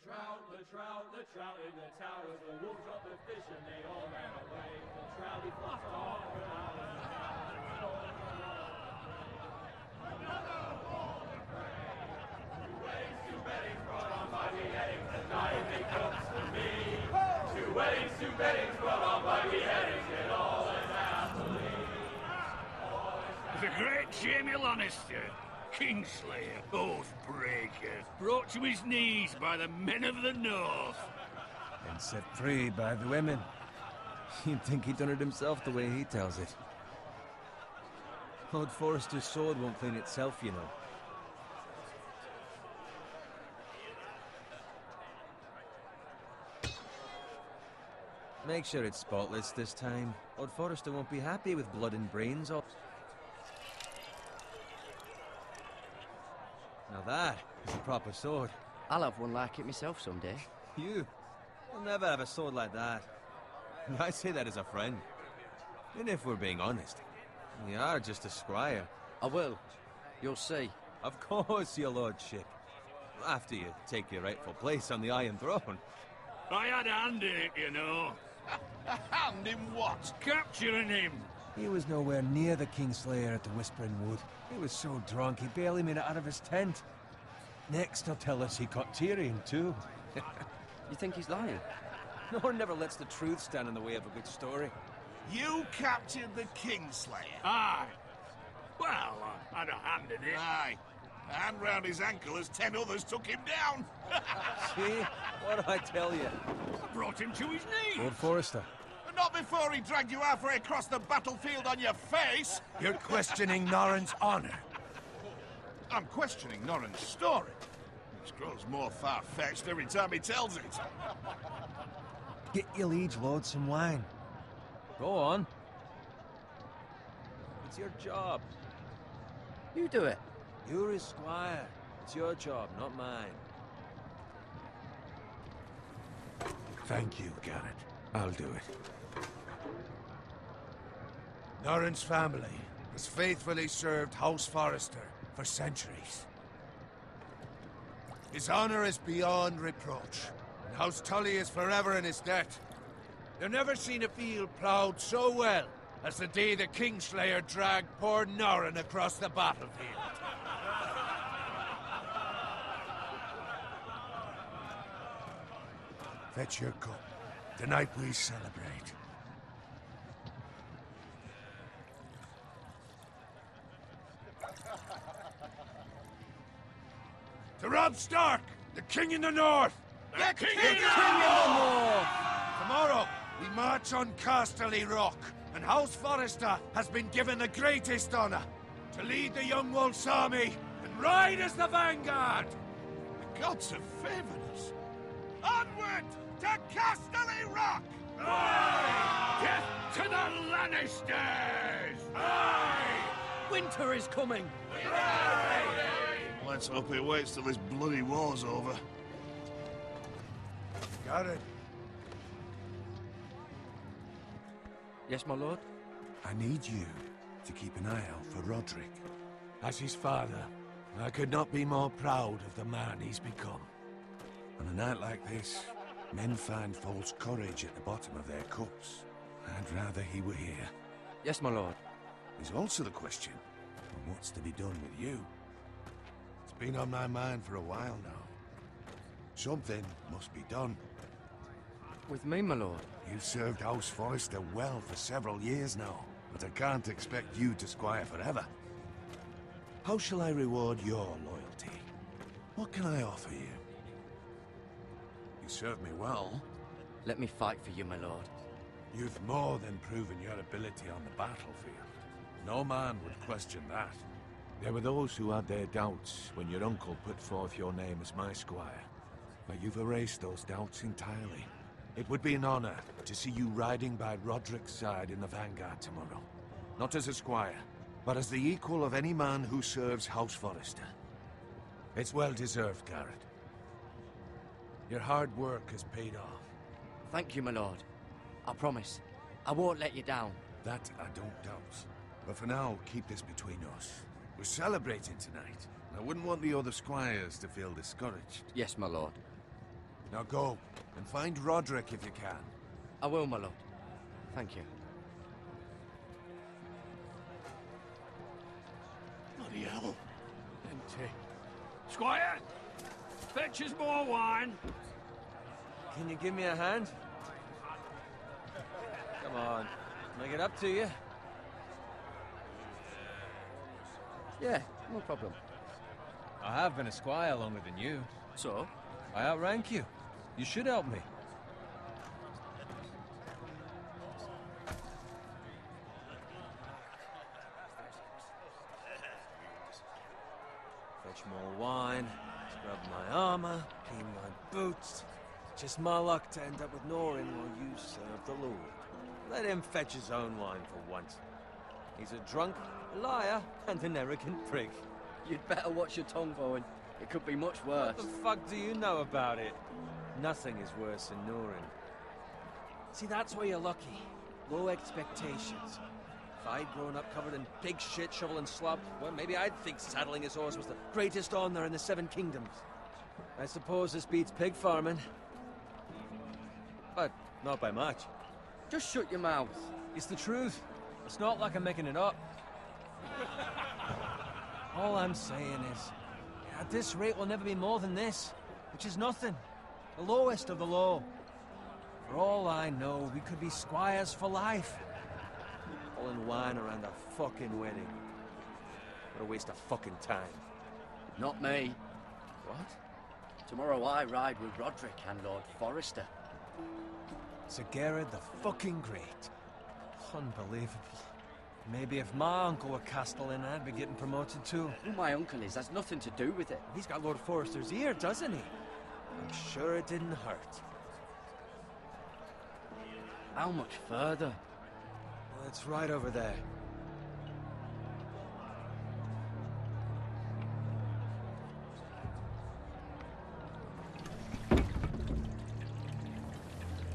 The trout in the towers, the wolves dropped the fish and they all ran away. The trout he flopped off for hours. Another wall to pray. Two weddings, two beddings brought on by beheadings, and dying they cooks for me. Two beddings brought on by beheadings, and all is happily. The great Jamie Lannister, Kingslayer, Oathbreaker, brought to his knees by the men of the North. And set free by the women. You'd think he'd done it himself the way he tells it. House Forrester's sword won't clean itself, you know. Make sure it's spotless this time. House Forrester won't be happy with blood and brains all... Now that is a proper sword. I'll have one like it myself someday. You? You'll never have a sword like that. I say that as a friend. And if we're being honest, you are just a squire. I will. You'll see. Of course, your lordship. After you take your rightful place on the Iron Throne. I had a hand in it, you know. A hand in what? Capturing him. He was nowhere near the Kingslayer at the Whispering Wood. He was so drunk he barely made it out of his tent. Next he'll tell us he caught Tyrion too. You think he's lying? No one never lets the truth stand in the way of a good story. You captured the Kingslayer? Aye. Well, I had a hand in it. Aye. A hand round his ankle as 10 others took him down. See? What do I tell you? I brought him to his knees. Lord Forrester. Not before he dragged you halfway across the battlefield on your face. You're questioning Norrin's honor. I'm questioning Norrin's story. It grows more far-fetched every time he tells it. Get your liege lord some wine. Go on. It's your job. You do it. You're his squire. It's your job, not mine. Thank you, Garrett. I'll do it. Norrin's family has faithfully served House Forrester for centuries. His honor is beyond reproach, and House Tully is forever in his debt. They've never seen a field ploughed so well as the day the Kingslayer dragged poor Norrin across the battlefield. Fetch your cup. Tonight we celebrate. To Robb Stark, the King in the North! The King in the North! Tomorrow, we march on Casterly Rock, and House Forrester has been given the greatest honor to lead the Young Wolf's army and ride as the vanguard! The gods have favored us. Onward to Casterly Rock! Aye! Death to the Lannisters! Aye! Winter is coming! Aye! Let's hope he waits till this bloody war's over. Got it. Yes, my lord? I need you to keep an eye out for Roderick. As his father, I could not be more proud of the man he's become. On a night like this, men find false courage at the bottom of their cups. I'd rather he were here. Yes, my lord. There's also the question of what's to be done with you. It's been on my mind for a while now. Something must be done. With me, my lord? You've served House Forrester well for several years now, but I can't expect you to squire forever. How shall I reward your loyalty? What can I offer you? You served me well. Let me fight for you, my lord. You've more than proven your ability on the battlefield. No man would question that. There were those who had their doubts when your uncle put forth your name as my squire. But you've erased those doubts entirely. It would be an honor to see you riding by Roderick's side in the vanguard tomorrow. Not as a squire, but as the equal of any man who serves House Forrester. It's well deserved, Garrett. Your hard work has paid off. Thank you, my lord. I promise. I won't let you down. That I don't doubt. But for now, keep this between us. We're celebrating tonight. I wouldn't want the other squires to feel discouraged. Yes, my lord. Now go, and find Roderick if you can. I will, my lord. Thank you. Bloody hell. Empty. Squire! Fetch us more wine. Can you give me a hand? Come on, make it up to you. Yeah, no problem. I have been a squire longer than you. So? I outrank you. You should help me. Fetch more wine, scrub my armor, clean my boots. Just my luck to end up with Norin while you serve the Lord. Let him fetch his own wine for once. He's a drunk, a liar, and an arrogant prick. You'd better watch your tongue, Bowen. It could be much worse. What the fuck do you know about it? Nothing is worse than Norin. See, that's where you're lucky. Low expectations. If I'd grown up covered in pig shit, shovel and slop, well, maybe I'd think saddling his horse was the greatest honor in the Seven Kingdoms. I suppose this beats pig farming. But not by much. Just shut your mouth. It's the truth. It's not like I'm making it up. All I'm saying is, at this rate we'll never be more than this, which is nothing. The lowest of the low. For all I know, we could be squires for life. All in wine around a fucking wedding. What a waste of fucking time. Not me. What? Tomorrow I ride with Roderick and Lord Forrester. Sir Gerard the fucking Great. Unbelievable. Maybe if my uncle were Castellan, I'd be getting promoted too. Who my uncle is has nothing to do with it. He's got Lord Forrester's ear, doesn't he? I'm sure it didn't hurt. How much further? Well, it's right over there.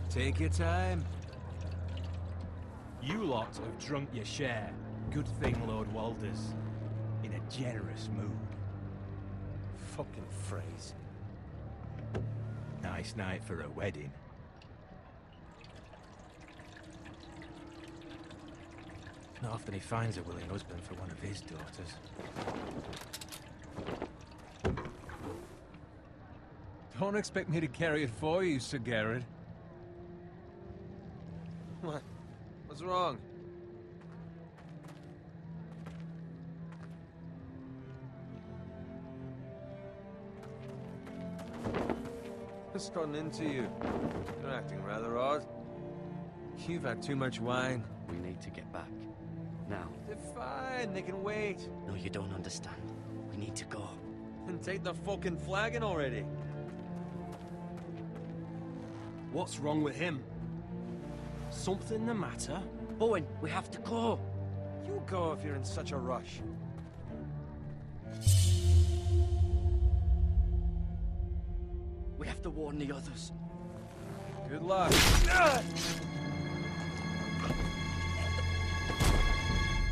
Take your time. You lot have drunk your share. Good thing Lord Walder's in a generous mood. Fucking phrase. Nice night for a wedding. Not often he finds a willing husband for one of his daughters. Don't expect me to carry it for you, Sir Gerard. What? What's wrong? What's gotten into you? You're acting rather odd. You've had too much wine. We need to get back. Now. They're fine, they can wait. No, you don't understand. We need to go. And take the fucking flagon already. What's wrong with him? Something the matter? Bowen, we have to go. You go if you're in such a rush. We have to warn the others. Good luck.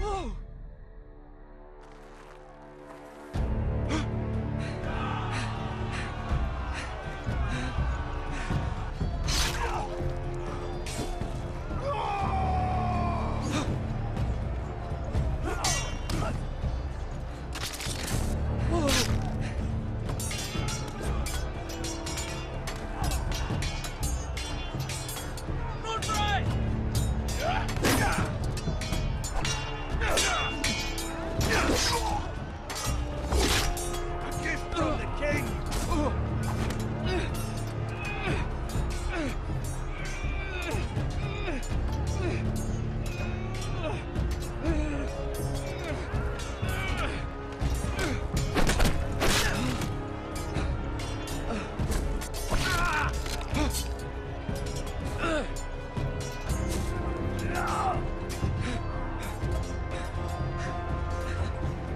Whoa!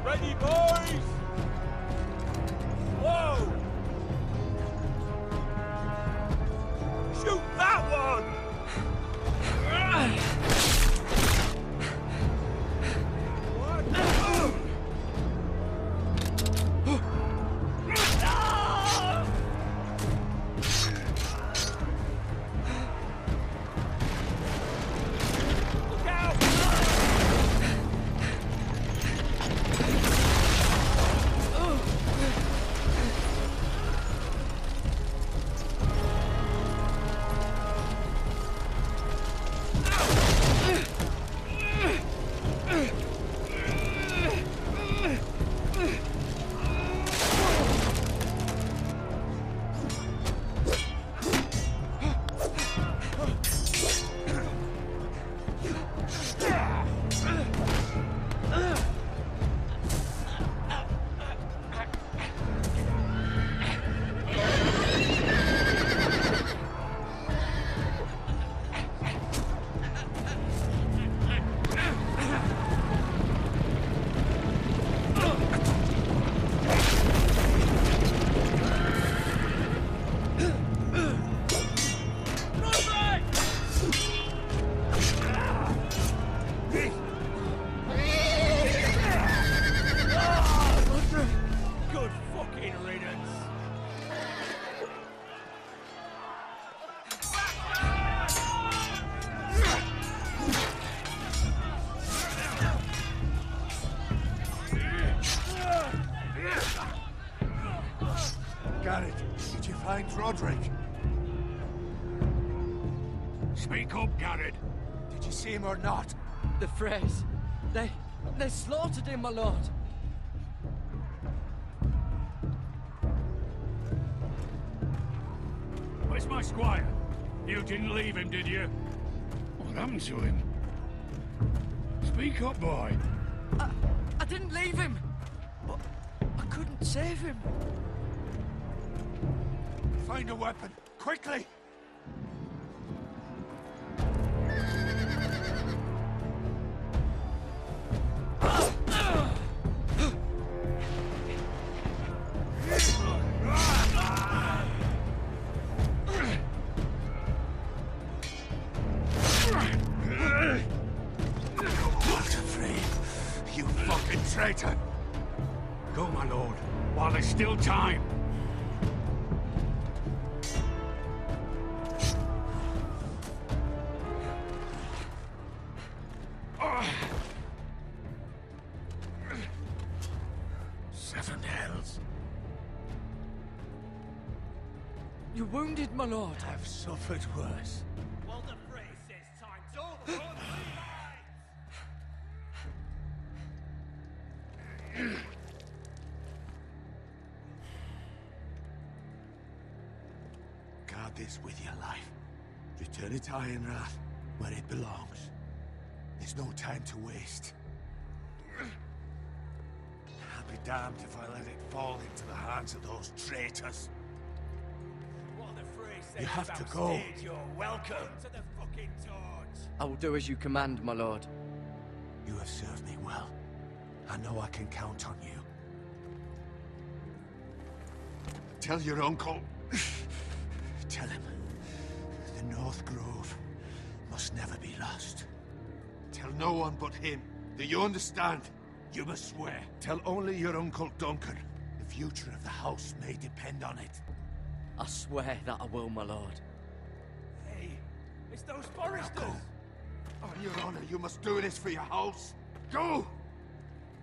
Ready, boys! Whoa! Shoot that one! What? find Roderick? Speak up, Garrett. Did you see him or not? The Freys. They slaughtered him, my lord. Where's my squire? You didn't leave him, did you? What happened to him? Speak up, boy. I didn't leave him, but I couldn't save him. Find a weapon, quickly! You fucking traitor! Go, my lord, while there's still time. Seven hells. You're wounded, my lord. I've suffered worse. Well, the phrase says time's over. Guard this with your life. Return it to Ironrath, where it belongs. There's no time to waste. I'll be damned if I let it fall into the hands of those traitors. What the phrase says You have to about go. stage, you're welcome to the fucking torch. I will do as you command, my lord. You have served me well. I know I can count on you. Tell your uncle. Tell him. The North Grove must never be lost. Tell no one but him. Do you understand? You must swear. Tell only your Uncle Duncan. The future of the house may depend on it. I swear that I will, my lord. Hey, it's those Now Forresters. go. On your honor, you must do this for your house. Go!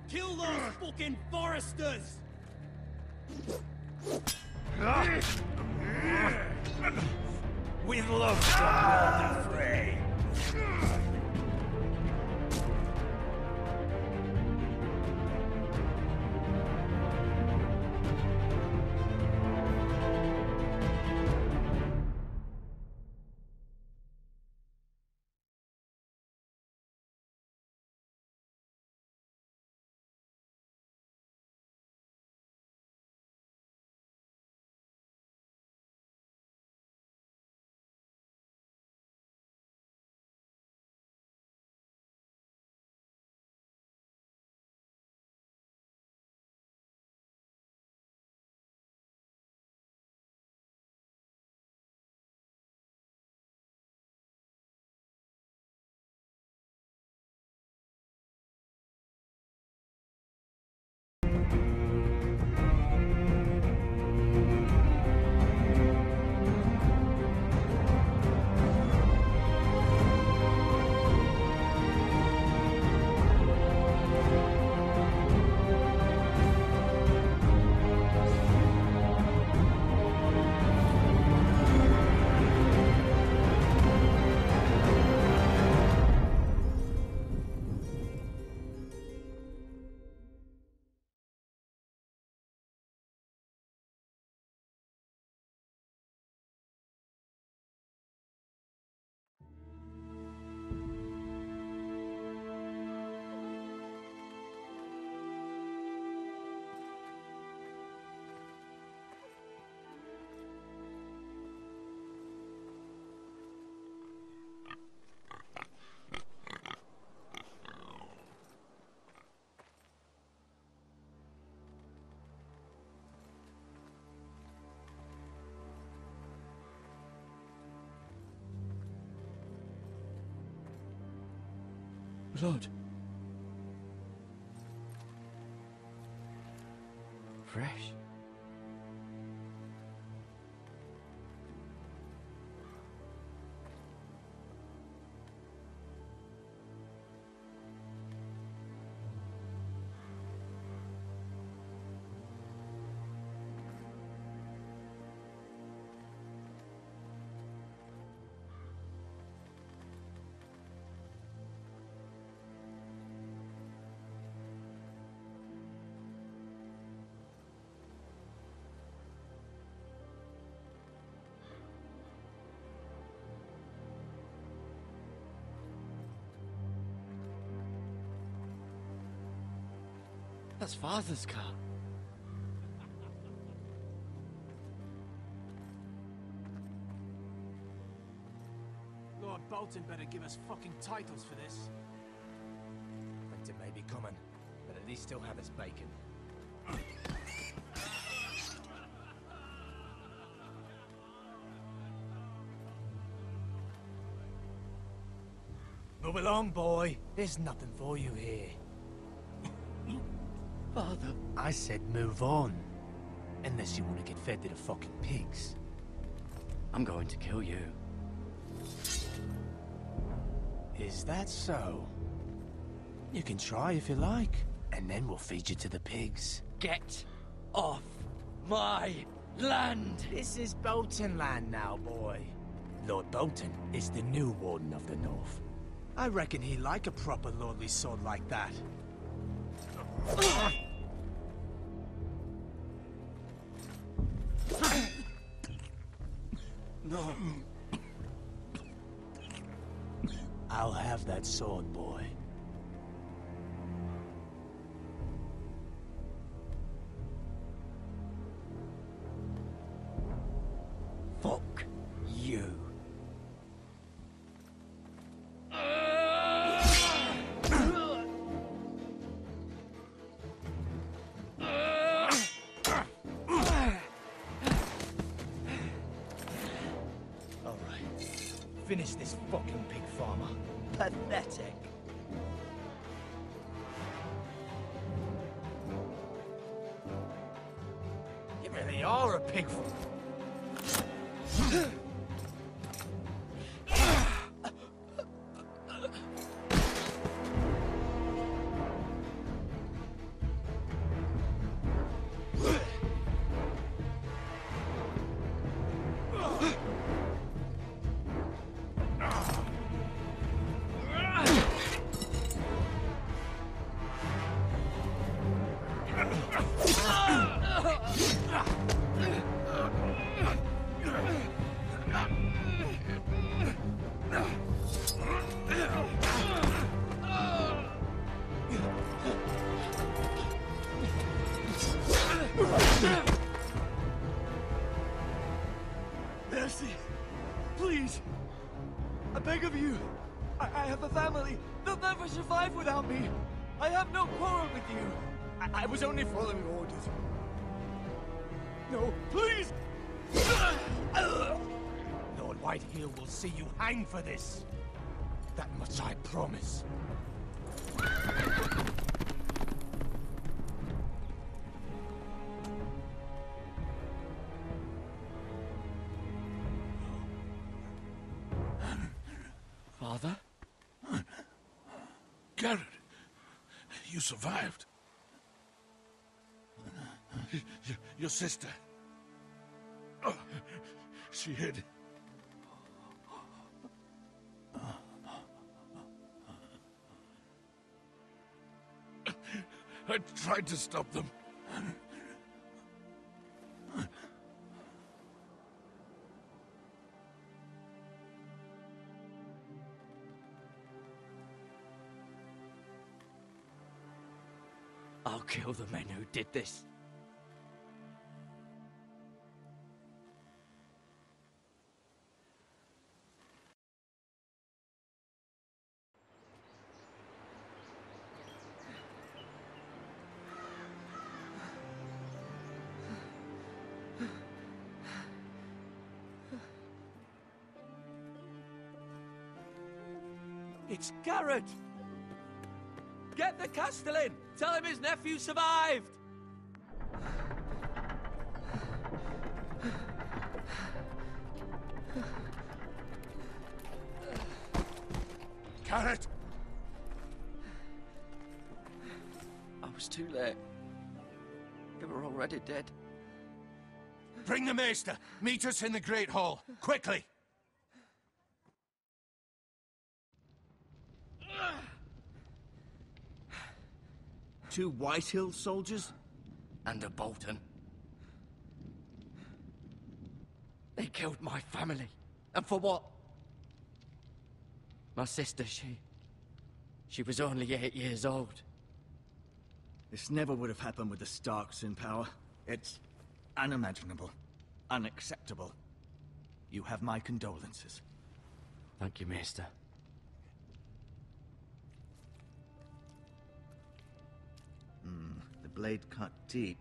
Kill those fucking Forresters. With love from Lord the Frey. Lord. Fresh. That's Father's car. Lord Bolton better give us fucking titles for this. Winter may be coming, but at least he'll have his bacon. Move along, boy. There's nothing for you here. Father. I said move on. Unless you want to get fed to the fucking pigs. I'm going to kill you. Is that so? You can try if you like, and then we'll feed you to the pigs. Get off my land! This is Bolton land now, boy. Lord Bolton is the new Warden of the North. I reckon he'd like a proper lordly sword like that. No. I'll have that sword, boy. Fuck you. Finish this fucking pig farmer. Pathetic. You really are a pig farmer. Mercy. Please. I beg of you. I have a family. They'll never survive without me. I have no quarrel with you. I was only following orders. No, please! Lord Whitehill will see you hang for this. That much I promise. Father? Garrett, you survived. Your sister. Oh, she hid. I tried to stop them. I'll kill the men who did this. It's Garrett! Get the Castellan! Tell him his nephew survived! Garrett! I was too late. They were already dead. Bring the maester! Meet us in the Great Hall! Quickly! Two Whitehill soldiers? And a Bolton. They killed my family. And for what? My sister, she was only 8 years old. This never would have happened with the Starks in power. It's unimaginable. Unacceptable. You have my condolences. Thank you, Maester. The blade cut deep,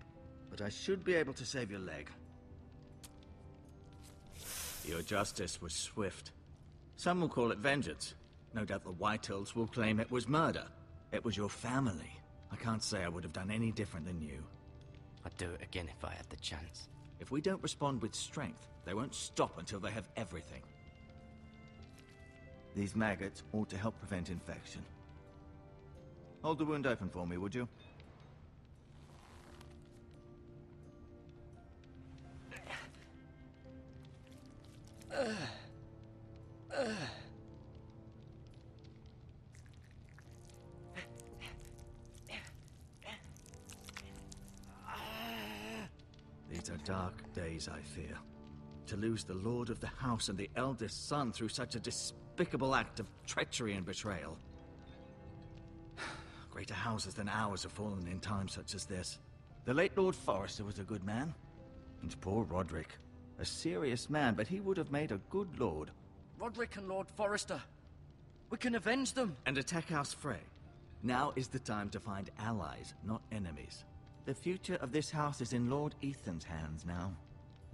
but I should be able to save your leg. Your justice was swift. Some will call it vengeance. No doubt the Whitehills will claim it was murder. It was your family. I can't say I would have done any different than you. I'd do it again if I had the chance. If we don't respond with strength, they won't stop until they have everything. These maggots ought to help prevent infection. Hold the wound open for me, would you? These are dark days, I fear. To lose the Lord of the House and the eldest son through such a despicable act of treachery and betrayal. Greater houses than ours have fallen in times such as this. The late Lord Forrester was a good man. And poor Roderick. A serious man, but he would have made a good lord. Roderick and Lord Forrester. We can avenge them. And attack House Frey. Now is the time to find allies, not enemies. The future of this house is in Lord Ethan's hands now.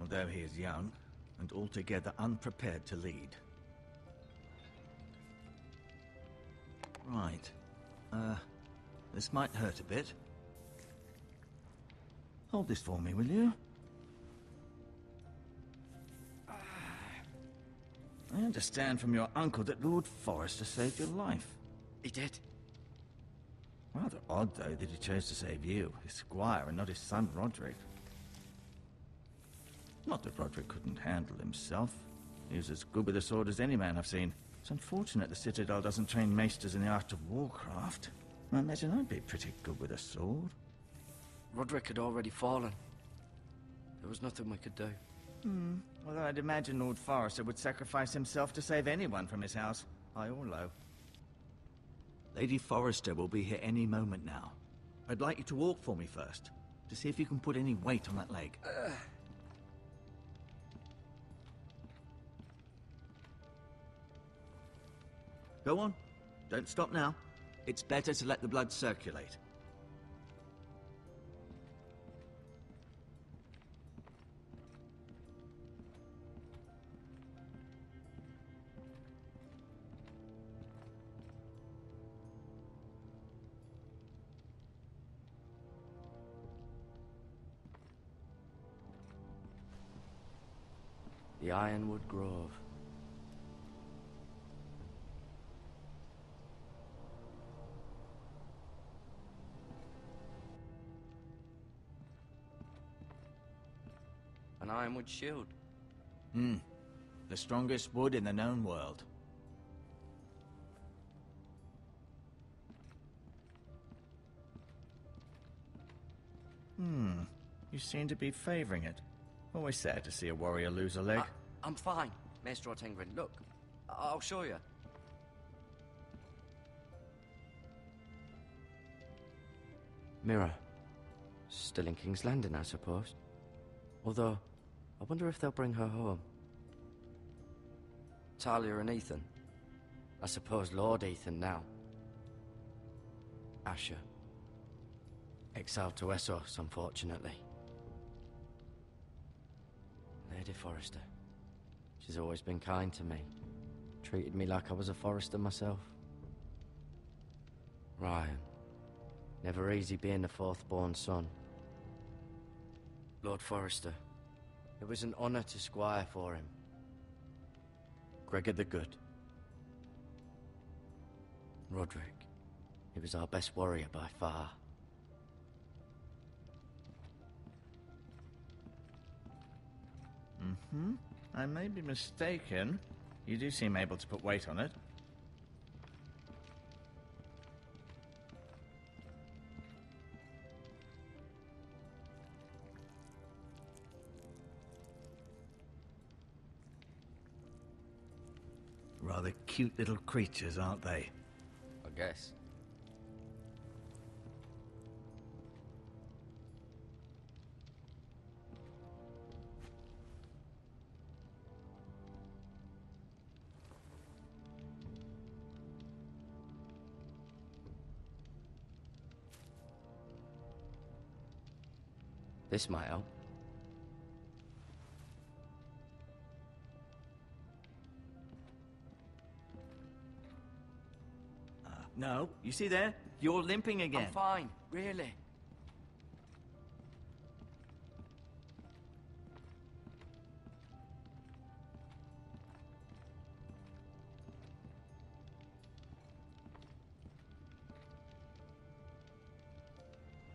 Although he is young, and altogether unprepared to lead. Right. This might hurt a bit. Hold this for me, will you? I understand from your uncle that Lord Forrester saved your life. He did. Rather odd, though, that he chose to save you, his squire, and not his son Roderick. Not that Roderick couldn't handle himself. He was as good with a sword as any man I've seen. It's unfortunate the Citadel doesn't train maesters in the art of warcraft. I imagine I'd be pretty good with a sword. Roderick had already fallen. There was nothing we could do. Although I'd imagine Lord Forrester would sacrifice himself to save anyone from his house, high or low. Lady Forrester will be here any moment now. I'd like you to walk for me first, to see if you can put any weight on that leg. Go on. Don't stop now. It's better to let the blood circulate. The Ironwood Grove. An ironwood shield. The strongest wood in the known world. You seem to be favoring it. Always sad to see a warrior lose a leg. I'm fine, Maester Ortengrin. Look, I'll show you. Mirror. Still in King's Landing, I suppose. Although, I wonder if they'll bring her home. Talia and Ethan. I suppose Lord Ethan now. Asher. Exiled to Westeros, unfortunately. Lady Forrester. She's always been kind to me. Treated me like I was a Forrester myself. Ryan. Never easy being the fourth-born son. Lord Forrester. It was an honor to squire for him. Gregor the Good. Roderick. He was our best warrior by far. I may be mistaken. You do seem able to put weight on it. Rather cute little creatures, aren't they? I guess. This might help. No, you see there? You're limping again. I'm fine, really.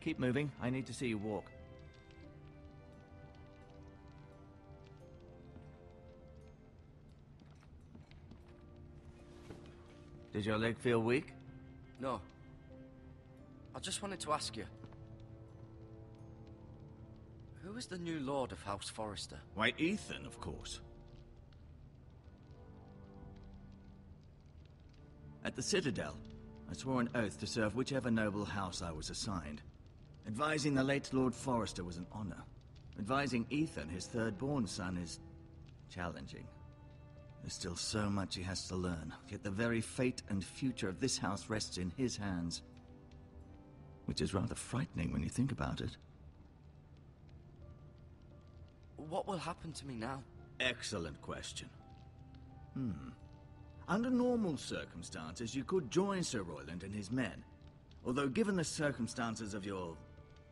Keep moving. I need to see you walk. Does your leg feel weak? No. I just wanted to ask you. Who is the new Lord of House Forrester? Why, Ethan, of course. At the Citadel, I swore an oath to serve whichever noble house I was assigned. Advising the late Lord Forrester was an honor. Advising Ethan, his third-born son, is challenging. There's still so much he has to learn, yet the very fate and future of this house rests in his hands. Which is rather frightening when you think about it. What will happen to me now? Excellent question. Under normal circumstances, you could join Sir Royland and his men. Although given the circumstances of your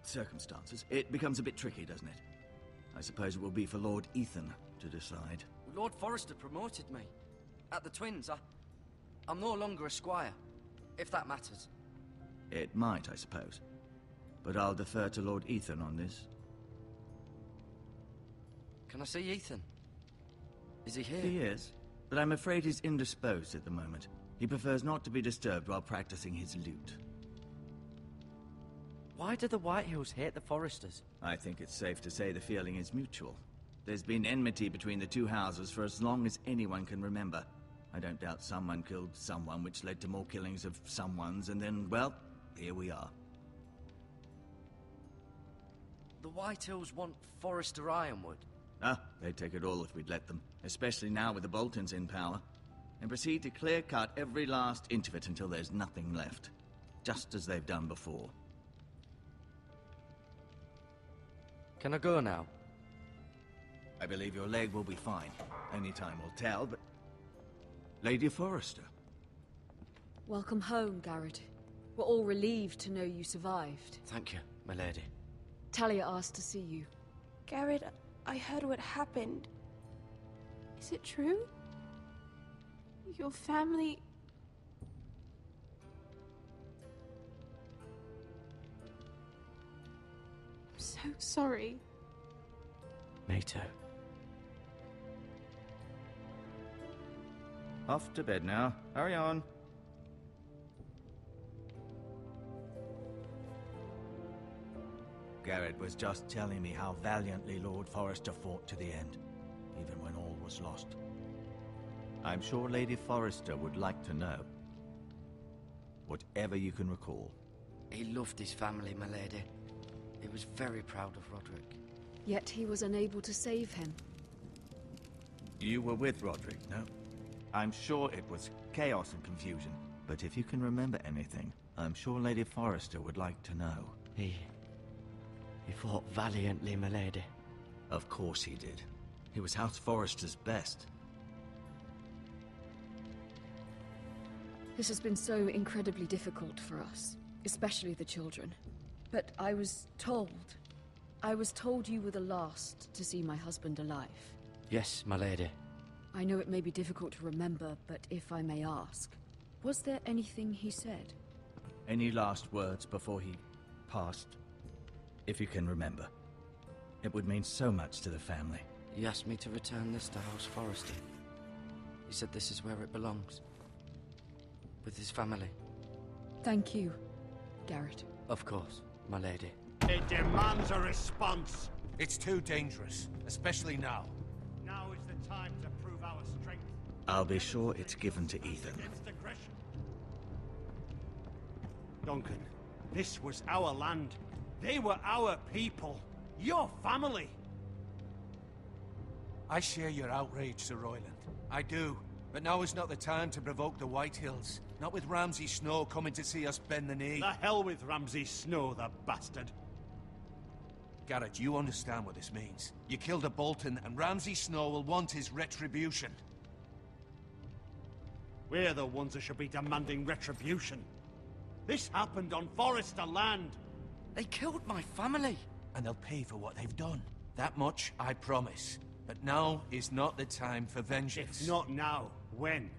circumstances, it becomes a bit tricky, doesn't it? I suppose it will be for Lord Ethan to decide. Lord Forrester promoted me. At the Twins, I'm no longer a squire, if that matters. It might, I suppose. But I'll defer to Lord Ethan on this. Can I see Ethan? Is he here? He is, but I'm afraid he's indisposed at the moment. He prefers not to be disturbed while practicing his lute. Why do the Whitehills hate the Forresters? I think it's safe to say the feeling is mutual. There's been enmity between the two houses for as long as anyone can remember. I don't doubt someone killed someone, which led to more killings of someones, and then, well, here we are. The Whitehills want Forrester Ironwood. They'd take it all if we'd let them, especially now with the Boltons in power, and proceed to clear-cut every last inch of it until there's nothing left, just as they've done before. Can I go now? I believe your leg will be fine. Only time will tell, but... Lady Forrester. Welcome home, Garrett. We're all relieved to know you survived. Thank you, my lady. Talia asked to see you. Garrett, I heard what happened. Is it true? Your family... I'm so sorry. Me too. Off to bed now. Hurry on. Garrett was just telling me how valiantly Lord Forrester fought to the end, even when all was lost. I'm sure Lady Forrester would like to know. Whatever you can recall. He loved his family, my lady. He was very proud of Roderick. Yet he was unable to save him. You were with Roderick, no? I'm sure it was chaos and confusion. But if you can remember anything, I'm sure Lady Forrester would like to know. He fought valiantly, my lady. Of course he did. He was House Forrester's best. This has been so incredibly difficult for us, especially the children. But I was told you were the last to see my husband alive. Yes, my lady. I know it may be difficult to remember, but if I may ask, was there anything he said? Any last words before he passed? If you can remember. It would mean so much to the family. He asked me to return this to House Forrester. He said this is where it belongs. With his family. Thank you, Garrett. Of course, my lady. It demands a response. It's too dangerous, especially now. Now is the time to prove our strength. I'll be sure it's given to Ethan. Against aggression. Duncan, this was our land. They were our people. Your family. I share your outrage, Sir Royland. I do. But now is not the time to provoke the Whitehills. Not with Ramsay Snow coming to see us bend the knee. The hell with Ramsay Snow, the bastard. Garrett, you understand what this means. You killed a Bolton, and Ramsay Snow will want his retribution. We're the ones that should be demanding retribution. This happened on Forrester land. They killed my family. And they'll pay for what they've done. That much, I promise. But now is not the time for vengeance. If not now, when?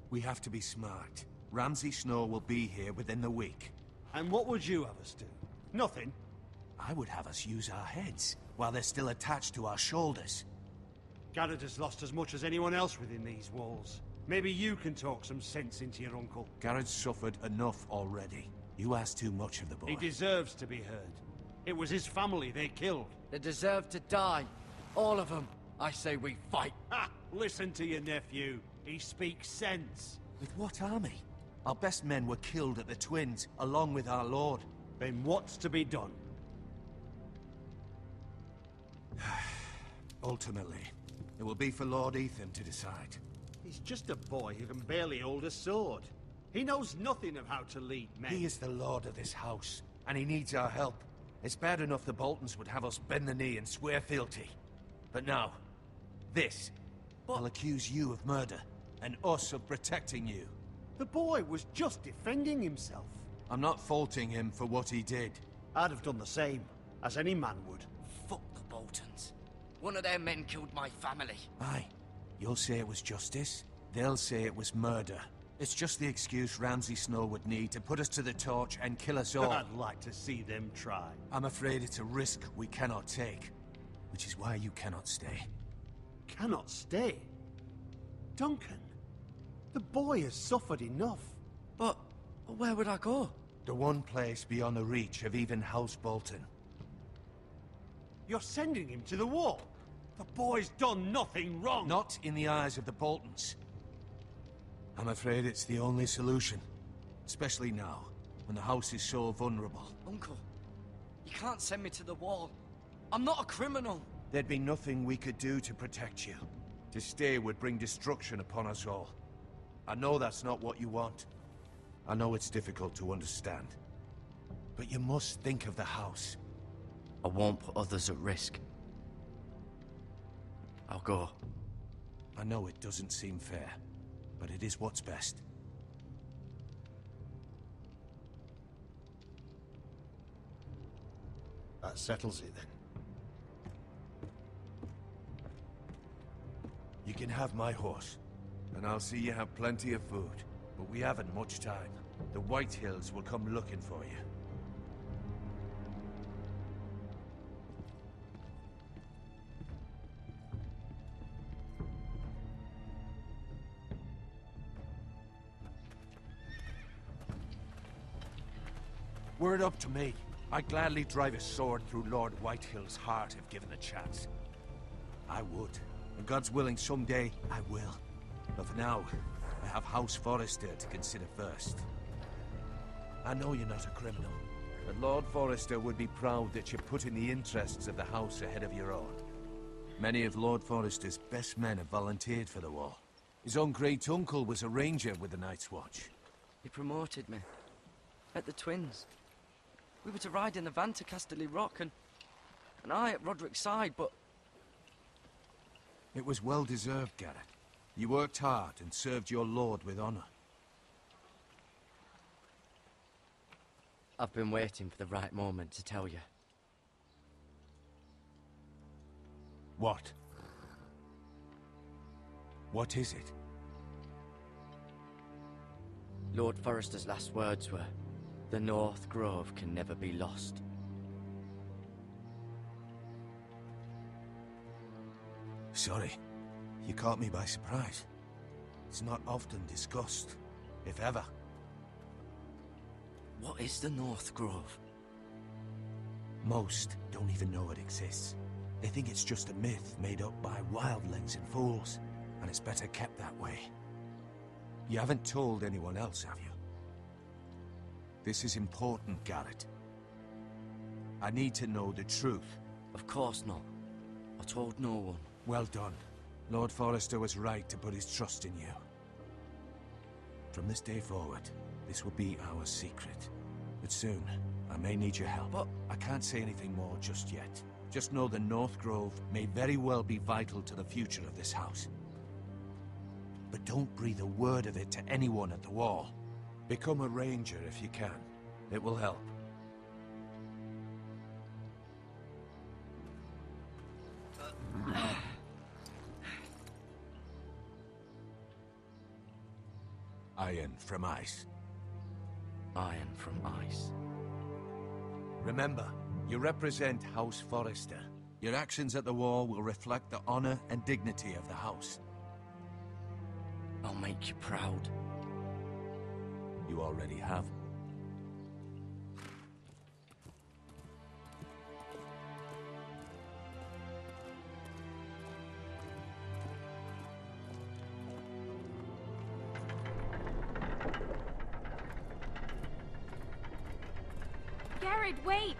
We have to be smart. Ramsay Snow will be here within the week. And what would you have us do? Nothing. I would have us use our heads, while they're still attached to our shoulders. Garrett has lost as much as anyone else within these walls. Maybe you can talk some sense into your uncle. Garrett's suffered enough already. You ask too much of the boy. He deserves to be heard. It was his family they killed. They deserve to die. All of them. I say we fight. Ha! Listen to your nephew. He speaks sense. With what army? Our best men were killed at the Twins, along with our lord. Then what's to be done? Ultimately, it will be for Lord Ethan to decide. He's just a boy who can barely hold a sword. He knows nothing of how to lead men. He is the lord of this house, and he needs our help. It's bad enough the Boltons would have us bend the knee and swear fealty. But now, this. I'll accuse you of murder, and us of protecting you. The boy was just defending himself. I'm not faulting him for what he did. I'd have done the same, as any man would. Fuck the Boltons. One of their men killed my family. Aye. You'll say it was justice. They'll say it was murder. It's just the excuse Ramsay Snow would need to put us to the torch and kill us all. I'd like to see them try. I'm afraid it's a risk we cannot take. Which is why you cannot stay. Cannot stay? Duncan, the boy has suffered enough. But where would I go? The one place beyond the reach of even House Bolton. You're sending him to the wall? The boy's done nothing wrong! Not in the eyes of the Boltons. I'm afraid it's the only solution. Especially now, when the house is so vulnerable. Uncle, you can't send me to the wall. I'm not a criminal. There'd be nothing we could do to protect you. To stay would bring destruction upon us all. I know that's not what you want. I know it's difficult to understand. But you must think of the house. I won't put others at risk. I'll go. I know it doesn't seem fair, but it is what's best. That settles it then. You can have my horse, and I'll see you have plenty of food. But we haven't much time. The White Hills will come looking for you. Were it up to me, I'd gladly drive a sword through Lord Whitehill's heart if given the chance. I would. And God's willing, someday I will. But for now, I have House Forrester to consider first. I know you're not a criminal, but Lord Forrester would be proud that you're putting the interests of the house ahead of your own. Many of Lord Forrester's best men have volunteered for the war. His own great-uncle was a ranger with the Night's Watch. He promoted me. At the Twins. We were to ride in the van to Casterly Rock, and I at Roderick's side, but... It was well-deserved, Garrett. You worked hard and served your lord with honor. I've been waiting for the right moment to tell you. What? What is it? Lord Forrester's last words were, "The North Grove can never be lost." Sorry. You caught me by surprise. It's not often discussed, if ever. What is the North Grove? Most don't even know it exists. They think it's just a myth made up by wildlings and fools, and it's better kept that way. You haven't told anyone else, have you? This is important, Garrett. I need to know the truth. Of course not. I told no one. Well done. Lord Forrester was right to put his trust in you. From this day forward, this will be our secret. But soon, I may need your help, but I can't say anything more just yet. Just know the North Grove may very well be vital to the future of this house. But don't breathe a word of it to anyone at the Wall. Become a ranger if you can. It will help. Iron from ice. Iron from ice. Remember, you represent House Forrester. Your actions at the Wall will reflect the honor and dignity of the house. I'll make you proud. You already have. Garrett, wait!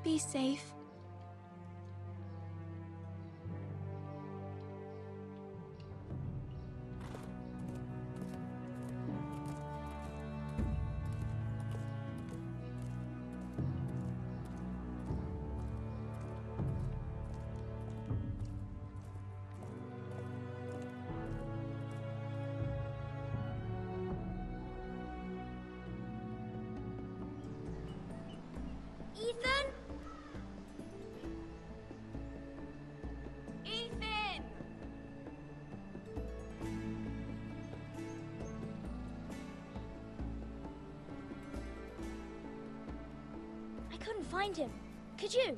Be safe. Ethan? Ethan! I couldn't find him. Could you?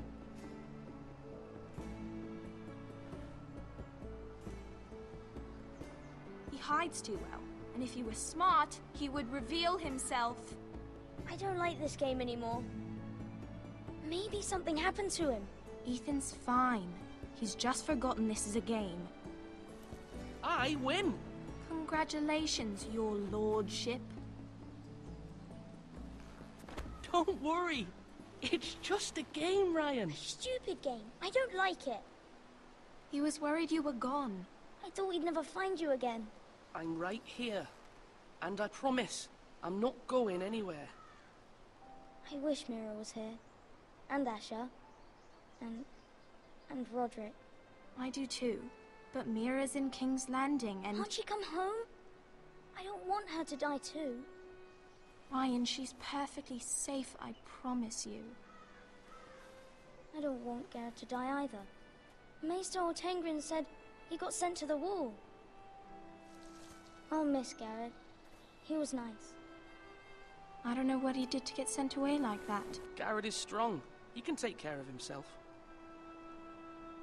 He hides too well, and if he were smart, he would reveal himself. I don't like this game anymore. Maybe something happened to him. Ethan's fine. He's just forgotten this is a game. I win! Congratulations, your lordship. Don't worry. It's just a game, Ryan. Stupid game. I don't like it. He was worried you were gone. I thought we'd never find you again. I'm right here. And I promise, I'm not going anywhere. I wish Mira was here. And Asher. And Roderick. I do too. But Mira's in King's Landing and... Can't she come home? I don't want her to die too. Ryan, she's perfectly safe, I promise you. I don't want Garrett to die either. Maester Ortengrin said he got sent to the Wall. I'll miss Garrett. He was nice. I don't know what he did to get sent away like that. Garrett is strong. He can take care of himself.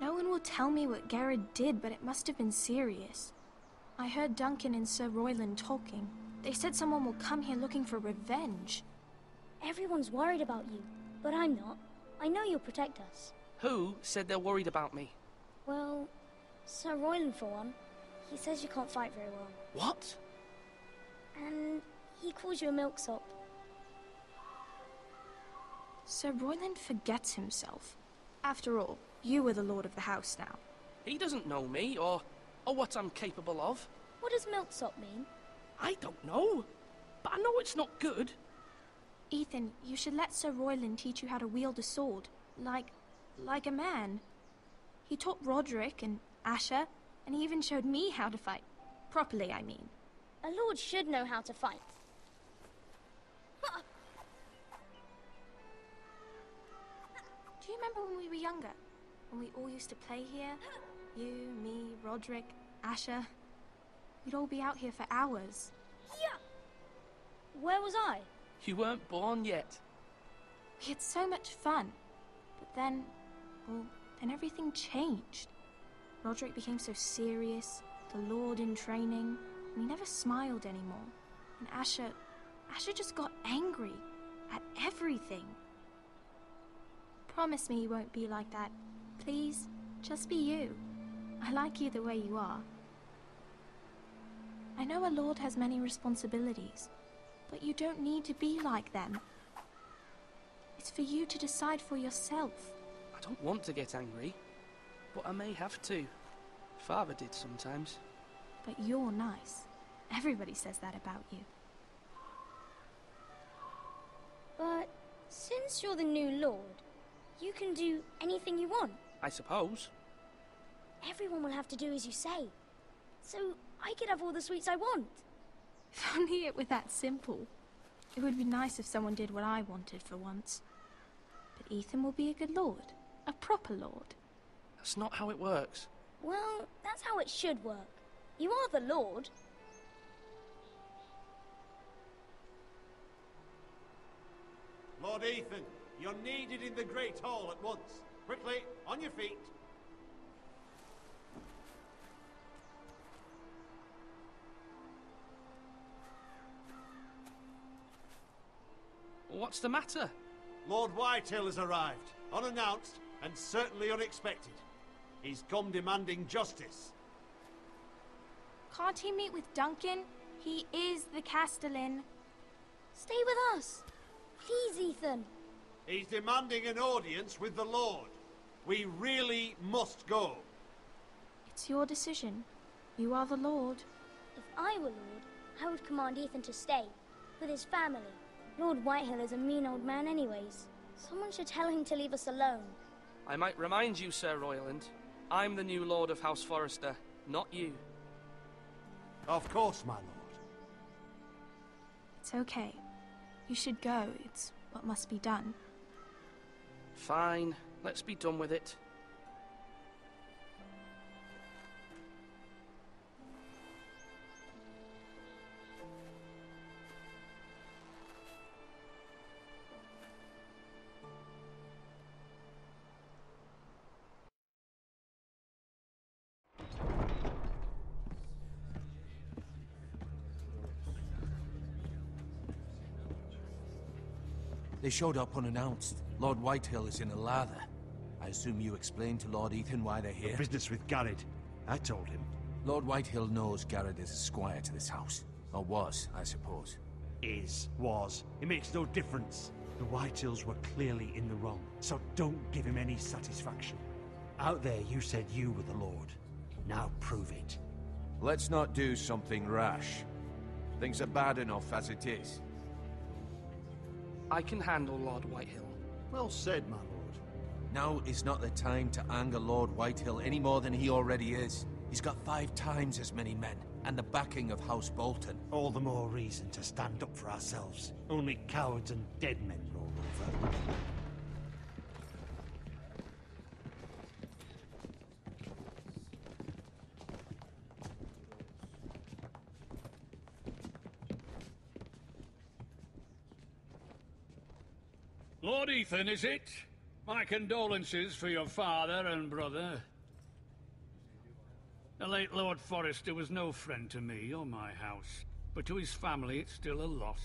No one will tell me what Garrett did, but it must have been serious. I heard Duncan and Sir Royland talking. They said someone will come here looking for revenge. Everyone's worried about you, but I'm not. I know you'll protect us. Who said they're worried about me? Well, Sir Royland for one. He says you can't fight very well. What? And he calls you a milksop. Sir Royland forgets himself. After all, you are the lord of the house now. He doesn't know me, or what I'm capable of. What does milksop mean? I don't know, but I know it's not good. Ethan, you should let Sir Royland teach you how to wield a sword, like a man. He taught Roderick and Asher, and he even showed me how to fight. Properly, I mean. A lord should know how to fight. Do you remember when we were younger? When we all used to play here? You, me, Roderick, Asher. We'd all be out here for hours. Yeah! Where was I? You weren't born yet. We had so much fun. But then, well, then everything changed. Roderick became so serious, the Lord in training, and he never smiled anymore. And Asher just got angry at everything. Promise me you won't be like that. Please, just be you. I like you the way you are. I know a lord has many responsibilities, but you don't need to be like them. It's for you to decide for yourself. I don't want to get angry. but I may have to. Father did sometimes. But you're nice. Everybody says that about you. But since you're the new lord, you can do anything you want. I suppose. Everyone will have to do as you say. So I could have all the sweets I want. If only it were that simple. It would be nice if someone did what I wanted for once. But Ethan will be a good lord. A proper lord. That's not how it works. Well, that's how it should work. You are the lord. Lord Ethan, you're needed in the Great Hall at once. Quickly, on your feet. What's the matter? Lord Whitehill has arrived, unannounced and certainly unexpected. He's come demanding justice. Can't he meet with Duncan? He is the Castellan. Stay with us. Please, Ethan. He's demanding an audience with the Lord. We really must go. It's your decision. You are the Lord. If I were Lord, I would command Ethan to stay, with his family. Lord Whitehill is a mean old man anyways. Someone should tell him to leave us alone. I might remind you, Sir Royland, I'm the new Lord of House Forrester, not you. Of course, my lord. It's okay. You should go. It's what must be done. Fine. Let's be done with it. They showed up unannounced. Lord Whitehill is in a lather. I assume you explained to Lord Ethan why they're here? The business with Garrett. I told him. Lord Whitehill knows Garrett is a squire to this house. Or was, I suppose. Was. It makes no difference. The Whitehills were clearly in the wrong, so don't give him any satisfaction. Out there you said you were the Lord. Now prove it. Let's not do something rash. Things are bad enough as it is. I can handle Lord Whitehill. Well said, my lord. Now is not the time to anger Lord Whitehill any more than he already is. He's got 5 times as many men, and the backing of House Bolton. All the more reason to stand up for ourselves. Only cowards and dead men roll over. Lord Ethan, is it? My condolences for your father and brother. The late Lord Forrester was no friend to me or my house, but to his family it's still a loss.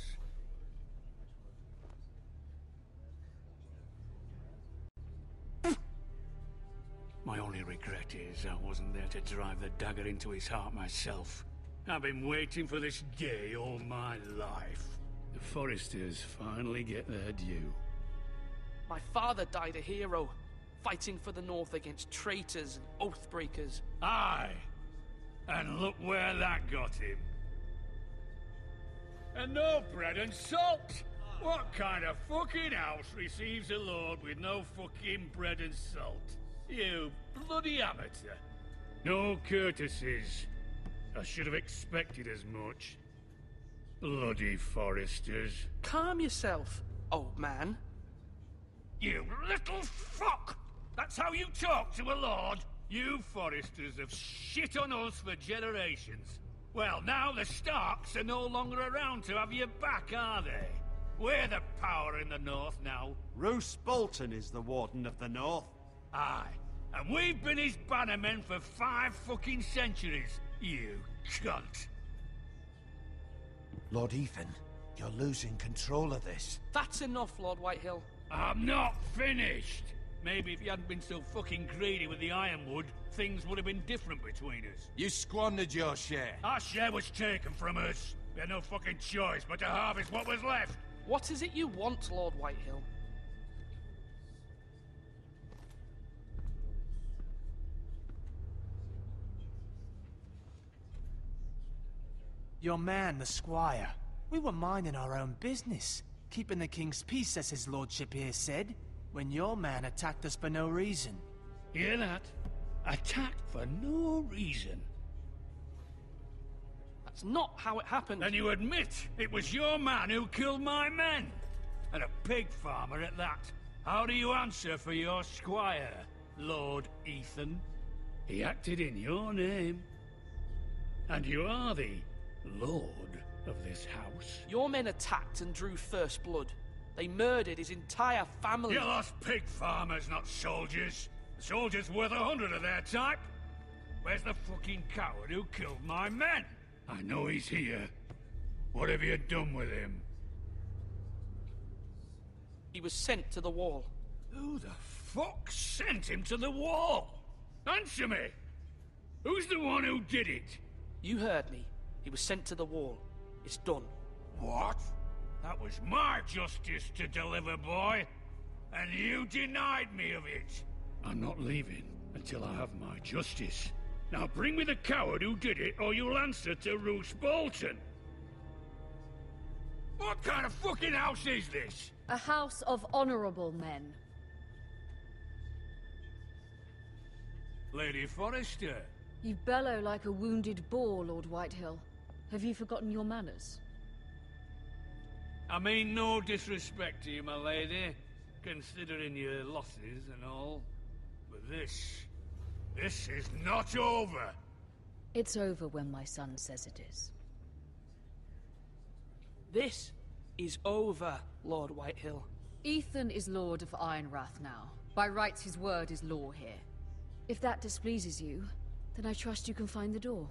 My only regret is I wasn't there to drive the dagger into his heart myself. I've been waiting for this day all my life. The Forresters finally get their due. My father died a hero, fighting for the North against traitors and oathbreakers. Aye, and look where that got him. And no bread and salt! What kind of fucking house receives a lord with no fucking bread and salt? You bloody amateur. No courtesies. I should have expected as much. Bloody Forresters. Calm yourself, old man. You little fuck! That's how you talk to a lord? You Forresters have shit on us for generations. Well, now the Starks are no longer around to have your back, are they? We're the power in the North now. Roose Bolton is the Warden of the North. Aye, and we've been his bannermen for 5 fucking centuries, you cunt. Lord Ethan, you're losing control of this. That's enough, Lord Whitehill. I'm not finished! Maybe if you hadn't been so fucking greedy with the ironwood, things would have been different between us. You squandered your share. Our share was taken from us. We had no fucking choice but to harvest what was left. What is it you want, Lord Whitehill? Your man, the squire. We were minding our own business. Keeping the king's peace, as his lordship here said, when your man attacked us for no reason. Hear that? Attacked for no reason. That's not how it happened. Then you admit it was your man who killed my men. And a pig farmer at that. How do you answer for your squire, Lord Ethan? He acted in your name. And you are the lord of this house. Your men attacked and drew first blood. They murdered his entire family. You lost pig farmers, not soldiers. The soldiers worth 100 of their type. Where's the fucking coward who killed my men? I know he's here. What have you done with him? He was sent to the wall. Who the fuck sent him to the wall? Answer me! Who's the one who did it? You heard me. He was sent to the wall. It's done. What? That was my justice to deliver, boy. And you denied me of it. I'm not leaving until I have my justice. Now bring me the coward who did it, or you'll answer to Roose Bolton. What kind of fucking house is this? A house of honorable men. Lady Forrester. You bellow like a wounded boar, Lord Whitehill. Have you forgotten your manners? I mean no disrespect to you, my lady, considering your losses and all. But this is not over. It's over when my son says it is. This is over, Lord Whitehill. Ethan is Lord of Ironrath now. By rights, his word is law here. If that displeases you, then I trust you can find the door.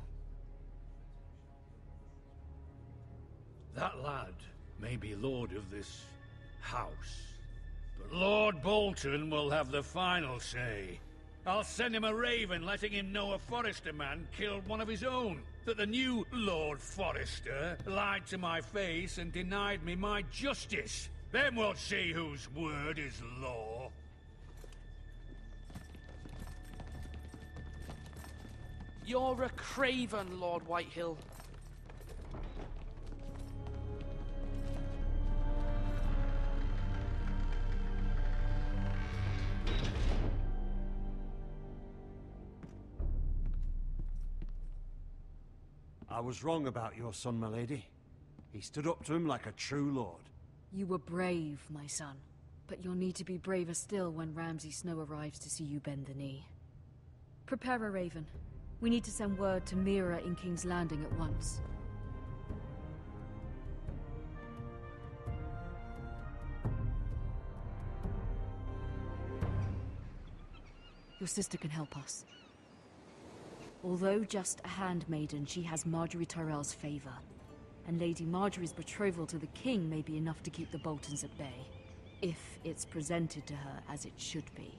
That lad may be lord of this house, but Lord Bolton will have the final say. I'll send him a raven letting him know a Forrester man killed one of his own. That the new Lord Forrester lied to my face and denied me my justice. Then we'll see whose word is law. You're a craven, Lord Whitehill. I was wrong about your son, my lady. He stood up to him like a true lord. You were brave, my son. But you'll need to be braver still when Ramsay Snow arrives to see you bend the knee. Prepare a raven. We need to send word to Mira in King's Landing at once. Your sister can help us. Although just a handmaiden, she has Marjorie Tyrell's favor. And Lady Marjorie's betrothal to the king may be enough to keep the Boltons at bay. If it's presented to her as it should be.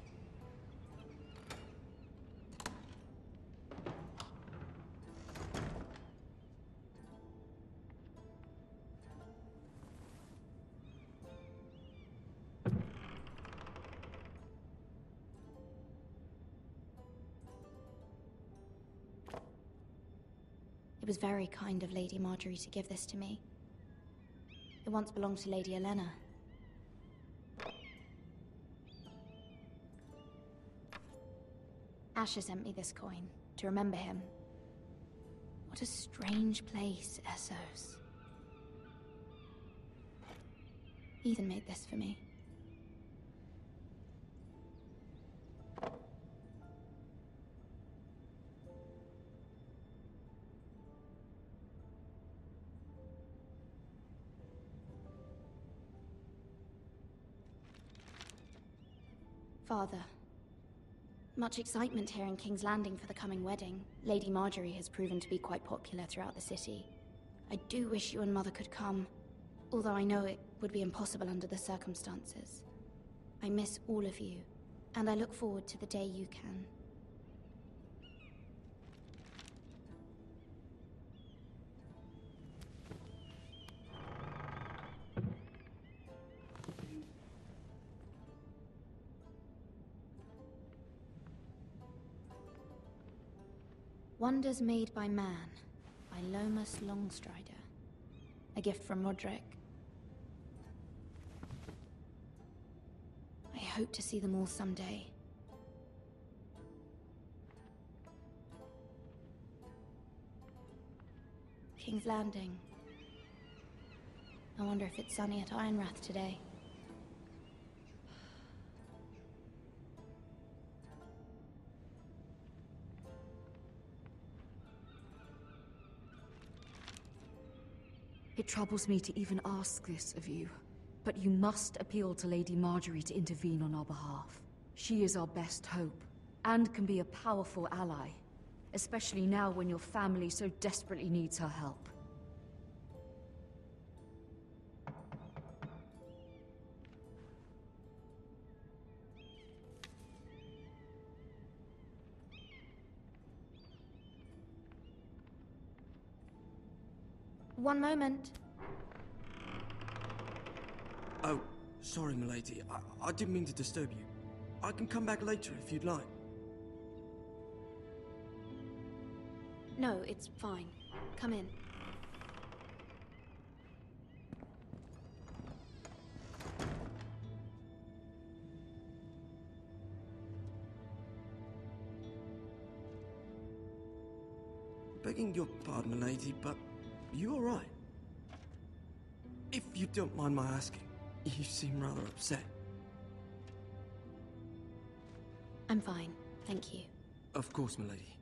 It was very kind of Lady Marjorie to give this to me. It once belonged to Lady Olenna. Asher sent me this coin to remember him. What a strange place, Essos. Ethan made this for me. Father, much excitement here in King's Landing for the coming wedding. Lady Marjorie has proven to be quite popular throughout the city. I do wish you and Mother could come, although I know it would be impossible under the circumstances. I miss all of you, and I look forward to the day you can. Wonders made by man, by Lomas Longstrider. A gift from Roderick. I hope to see them all someday. King's Landing. I wonder if it's sunny at Ironrath today. It troubles me to even ask this of you, but you must appeal to Lady Marjorie to intervene on our behalf. She is our best hope, and can be a powerful ally, especially now when your family so desperately needs her help. One moment. Oh, sorry, milady. I didn't mean to disturb you. I can come back later if you'd like. No, it's fine. Come in. Begging your pardon, milady, but you all right? If you don't mind my asking, you seem rather upset. I'm fine, thank you. Of course, milady.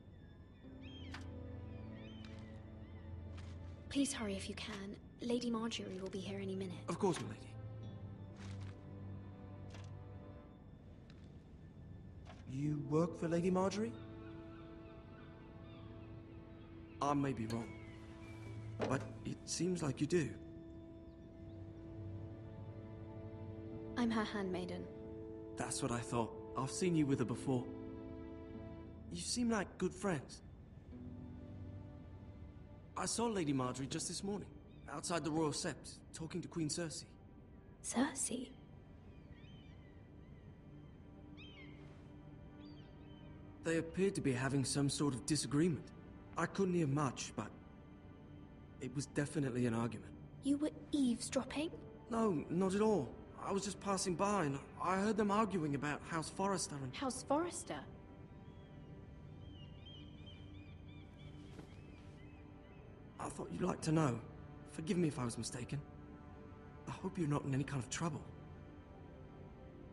Please hurry if you can. Lady Marjorie will be here any minute. Of course, milady. You work for Lady Marjorie? I may be wrong, but it seems like you do. I'm her handmaiden. That's what I thought. I've seen you with her before. You seem like good friends. I saw Lady Marjorie just this morning, outside the Royal Sept, talking to Queen Cersei. Cersei? They appeared to be having some sort of disagreement. I couldn't hear much, but it was definitely an argument. You were eavesdropping? No, not at all. I was just passing by and I heard them arguing about House Forrester and... House Forrester? I thought you'd like to know. Forgive me if I was mistaken. I hope you're not in any kind of trouble.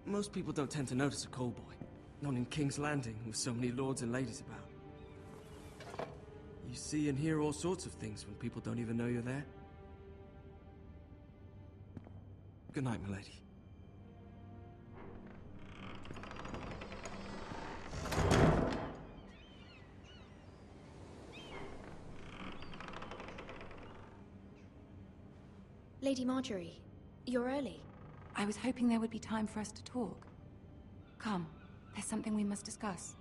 Most people don't tend to notice a call boy. Not in King's Landing, with so many lords and ladies about. You see and hear all sorts of things when people don't even know you're there. Good night, milady. Lady Marjorie, you're early. I was hoping there would be time for us to talk. Come, there's something we must discuss.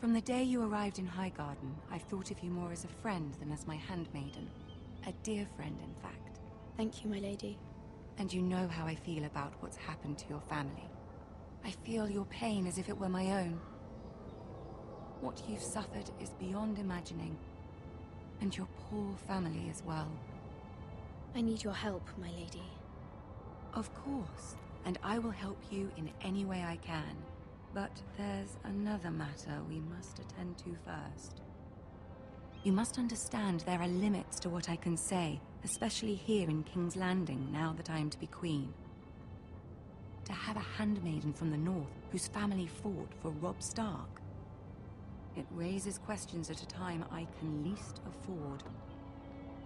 From the day you arrived in Highgarden, I've thought of you more as a friend than as my handmaiden. A dear friend, in fact. Thank you, my lady. And you know how I feel about what's happened to your family. I feel your pain as if it were my own. What you've suffered is beyond imagining. And your poor family as well. I need your help, my lady. Of course, and I will help you in any way I can. But there's another matter we must attend to first. You must understand there are limits to what I can say, especially here in King's Landing, now that I am to be queen. To have a handmaiden from the north whose family fought for Robb Stark. It raises questions at a time I can least afford.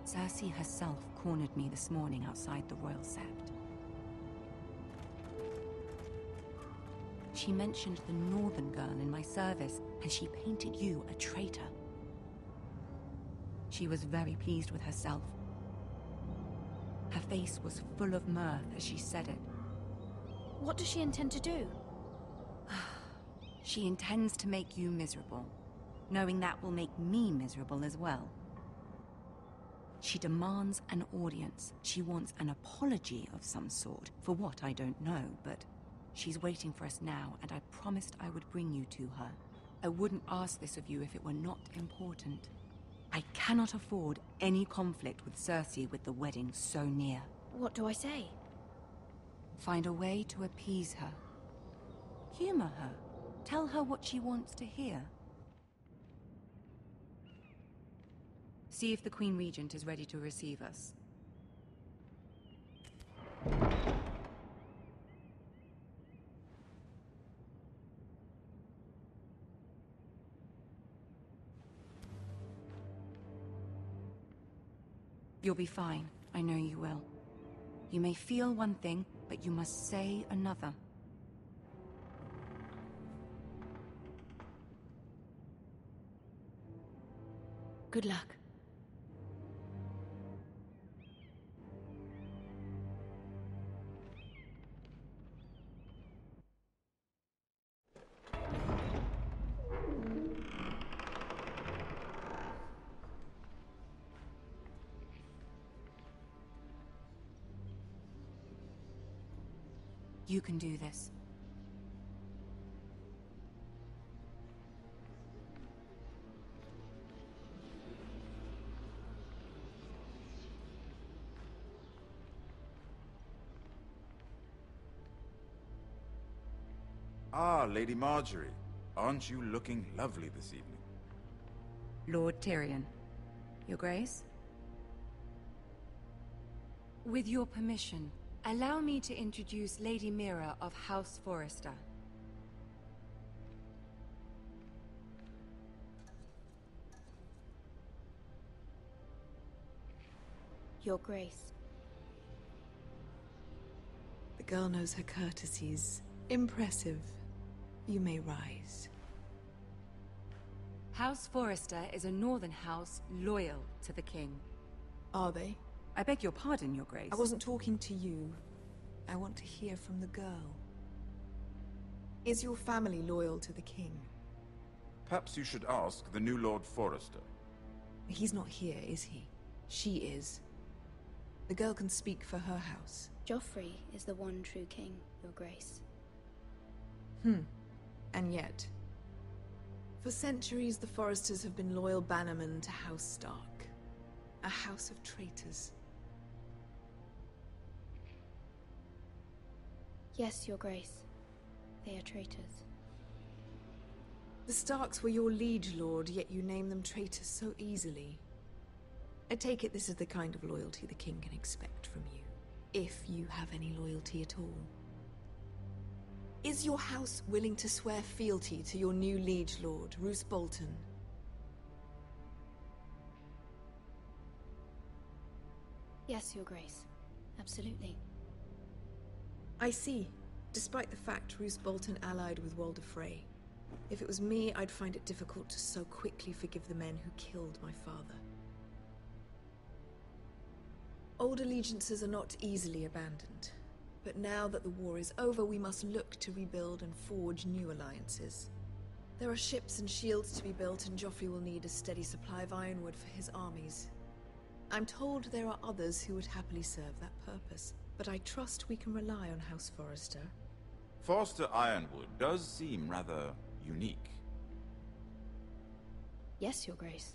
Cersei herself cornered me this morning outside the Royal Sept. She mentioned the northern girl in my service, and she painted you a traitor. She was very pleased with herself. Her face was full of mirth as she said it. What does she intend to do? She intends to make you miserable, knowing that will make me miserable as well. She demands an audience. She wants an apology of some sort, for what I don't know, but She's waiting for us now, and I promised I would bring you to her. I wouldn't ask this of you if it were not important. I cannot afford any conflict with Cersei with the wedding so near. What do I say? Find a way to appease her. Humor her. Tell her what she wants to hear. See if the Queen Regent is ready to receive us. You'll be fine. I know you will. You may feel one thing, but you must say another. Good luck. You can do this. Ah, Lady Marjorie. Aren't you looking lovely this evening? Lord Tyrion. Your Grace? With your permission, allow me to introduce Lady Mira of House Forrester. Your Grace. The girl knows her courtesies. Impressive. You may rise. House Forrester is a northern house loyal to the king. Are they? I beg your pardon, Your Grace. I wasn't talking to you. I want to hear from the girl. Is your family loyal to the king? Perhaps you should ask the new Lord Forrester. He's not here, is he? She is. The girl can speak for her house. Joffrey is the one true king, Your Grace. And yet... For centuries, the Forresters have been loyal bannermen to House Stark. A house of traitors. Yes, Your Grace. They are traitors. The Starks were your liege lord, yet you name them traitors so easily. I take it this is the kind of loyalty the king can expect from you. If you have any loyalty at all. Is your house willing to swear fealty to your new liege lord, Roose Bolton? Yes, Your Grace. Absolutely. I see. Despite the fact Roose Bolton allied with Walder Frey. If it was me, I'd find it difficult to so quickly forgive the men who killed my father. Old allegiances are not easily abandoned. But now that the war is over, we must look to rebuild and forge new alliances. There are ships and shields to be built, and Joffrey will need a steady supply of ironwood for his armies. I'm told there are others who would happily serve that purpose, but I trust we can rely on House Forrester. Forrester Ironwood does seem rather unique. Yes, Your Grace.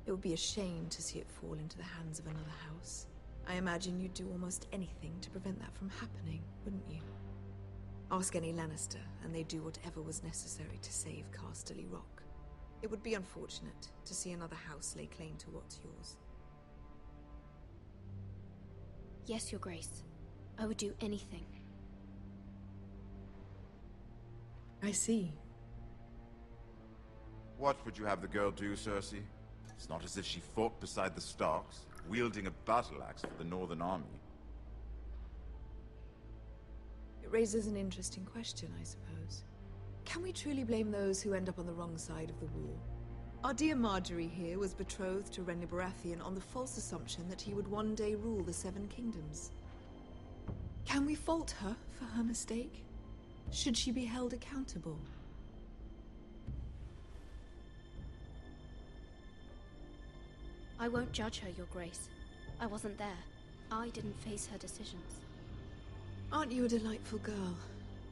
It would be a shame to see it fall into the hands of another house. I imagine you'd do almost anything to prevent that from happening, wouldn't you? Ask any Lannister, and they'd do whatever was necessary to save Casterly Rock. It would be unfortunate to see another house lay claim to what's yours. Yes, Your Grace. I would do anything. I see. What would you have the girl do, Cersei? It's not as if she fought beside the Starks, wielding a battle axe for the Northern Army. It raises an interesting question, I suppose. Can we truly blame those who end up on the wrong side of the war? Our dear Marjorie here was betrothed to Renly Baratheon on the false assumption that he would one day rule the Seven Kingdoms. Can we fault her for her mistake? Should she be held accountable? I won't judge her, Your Grace. I wasn't there. I didn't face her decisions. Aren't you a delightful girl?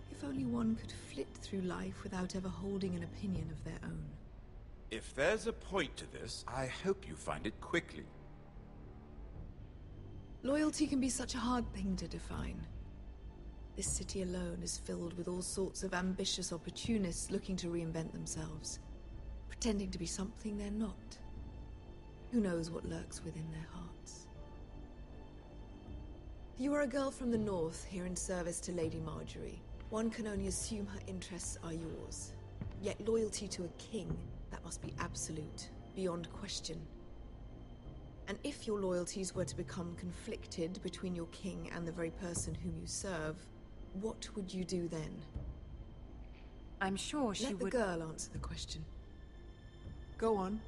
If only one could flit through life without ever holding an opinion of their own. If there's a point to this, I hope you find it quickly. Loyalty can be such a hard thing to define. This city alone is filled with all sorts of ambitious opportunists looking to reinvent themselves, pretending to be something they're not. Who knows what lurks within their hearts? You are a girl from the north, here in service to Lady Marjorie. One can only assume her interests are yours. Yet loyalty to a king, that must be absolute, beyond question. And if your loyalties were to become conflicted between your king and the very person whom you serve, what would you do then? I'm sure she would... Let the girl answer the question. Go on.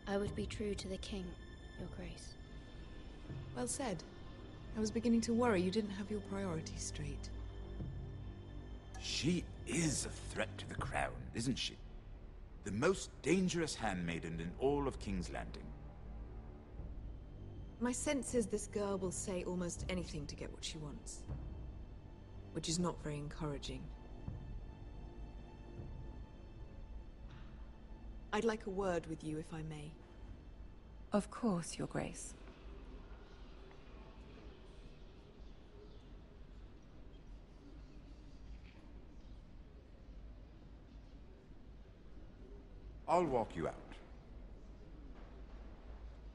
I would be true to the king, Your Grace. Well said. I was beginning to worry you didn't have your priorities straight. She is a threat to the crown, isn't she? The most dangerous handmaiden in all of King's Landing. My sense is this girl will say almost anything to get what she wants. Which is not very encouraging. I'd like a word with you, if I may. Of course, Your Grace. I'll walk you out.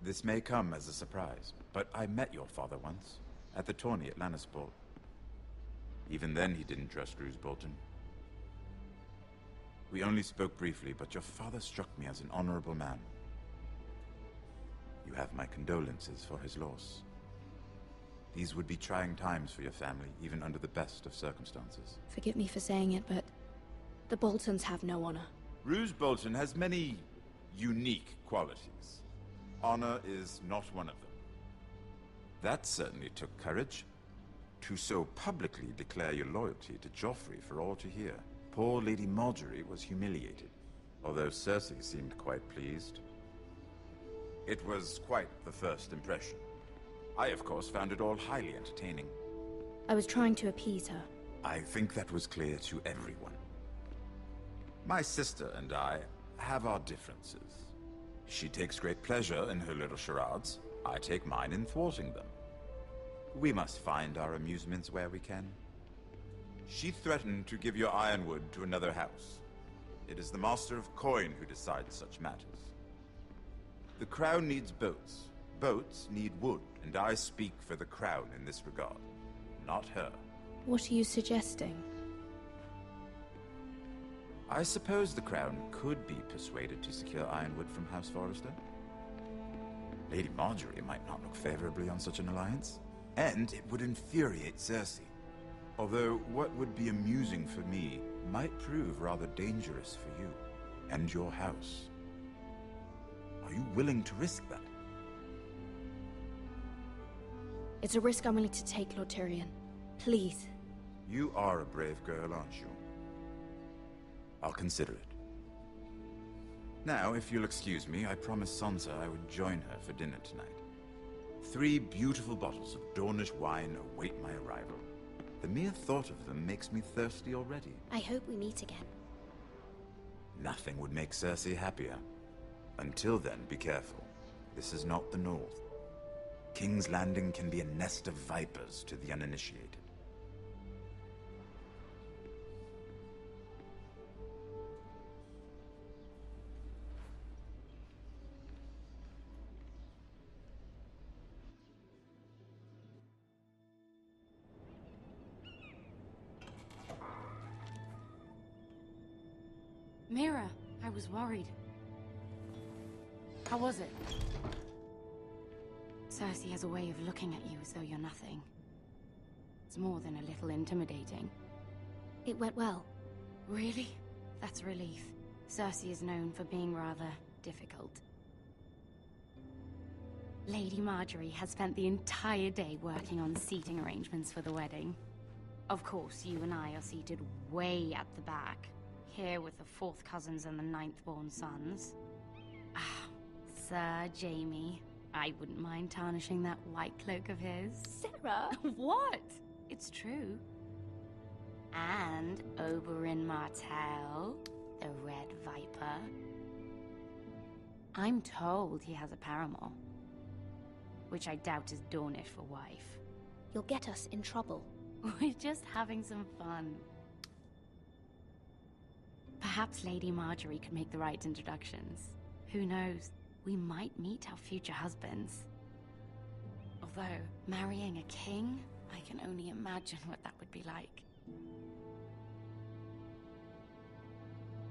This may come as a surprise, but I met your father once, at the tourney at Lannisport. Even then he didn't trust Roose Bolton. We only spoke briefly, but your father struck me as an honorable man. You have my condolences for his loss. These would be trying times for your family, even under the best of circumstances. Forgive me for saying it, but the Boltons have no honor. Roose Bolton has many unique qualities. Honor is not one of them. That certainly took courage. To so publicly declare your loyalty to Joffrey for all to hear. Poor Lady Marjorie was humiliated, although Cersei seemed quite pleased. It was quite the first impression. I, of course, found it all highly entertaining. I was trying to appease her. I think that was clear to everyone. My sister and I have our differences. She takes great pleasure in her little charades. I take mine in thwarting them. We must find our amusements where we can. She threatened to give your ironwood to another house. It is the Master of Coin who decides such matters. The Crown needs boats. Boats need wood, and I speak for the Crown in this regard, not her. What are you suggesting? I suppose the Crown could be persuaded to secure ironwood from House Forrester. Lady Marjorie might not look favorably on such an alliance, and it would infuriate Cersei. Although what would be amusing for me might prove rather dangerous for you and your house. Are you willing to risk that? It's a risk I'm willing to take, Lord Tyrion. Please. You are a brave girl, aren't you? I'll consider it. Now, if you'll excuse me, I promised Sansa I would join her for dinner tonight. 3 beautiful bottles of Dornish wine await my arrival. The mere thought of them makes me thirsty already. I hope we meet again. Nothing would make Cersei happier. Until then, be careful. This is not the North. King's Landing can be a nest of vipers to the uninitiated. Mira, I was worried. How was it? Cersei has a way of looking at you as though you're nothing. It's more than a little intimidating. It went well. Really? That's a relief. Cersei is known for being rather difficult. Lady Marjorie has spent the entire day working on seating arrangements for the wedding. Of course, you and I are seated way at the back. Here with the 4th cousins and the 9th born sons. Ah, Sir Jaime. I wouldn't mind tarnishing that white cloak of his. Sarah! What? It's true. And Oberyn Martell, the Red Viper. I'm told he has a paramour, which I doubt is Dornish for wife. You'll get us in trouble. We're just having some fun. Perhaps Lady Marjorie could make the right introductions. Who knows? We might meet our future husbands. Although, marrying a king, I can only imagine what that would be like.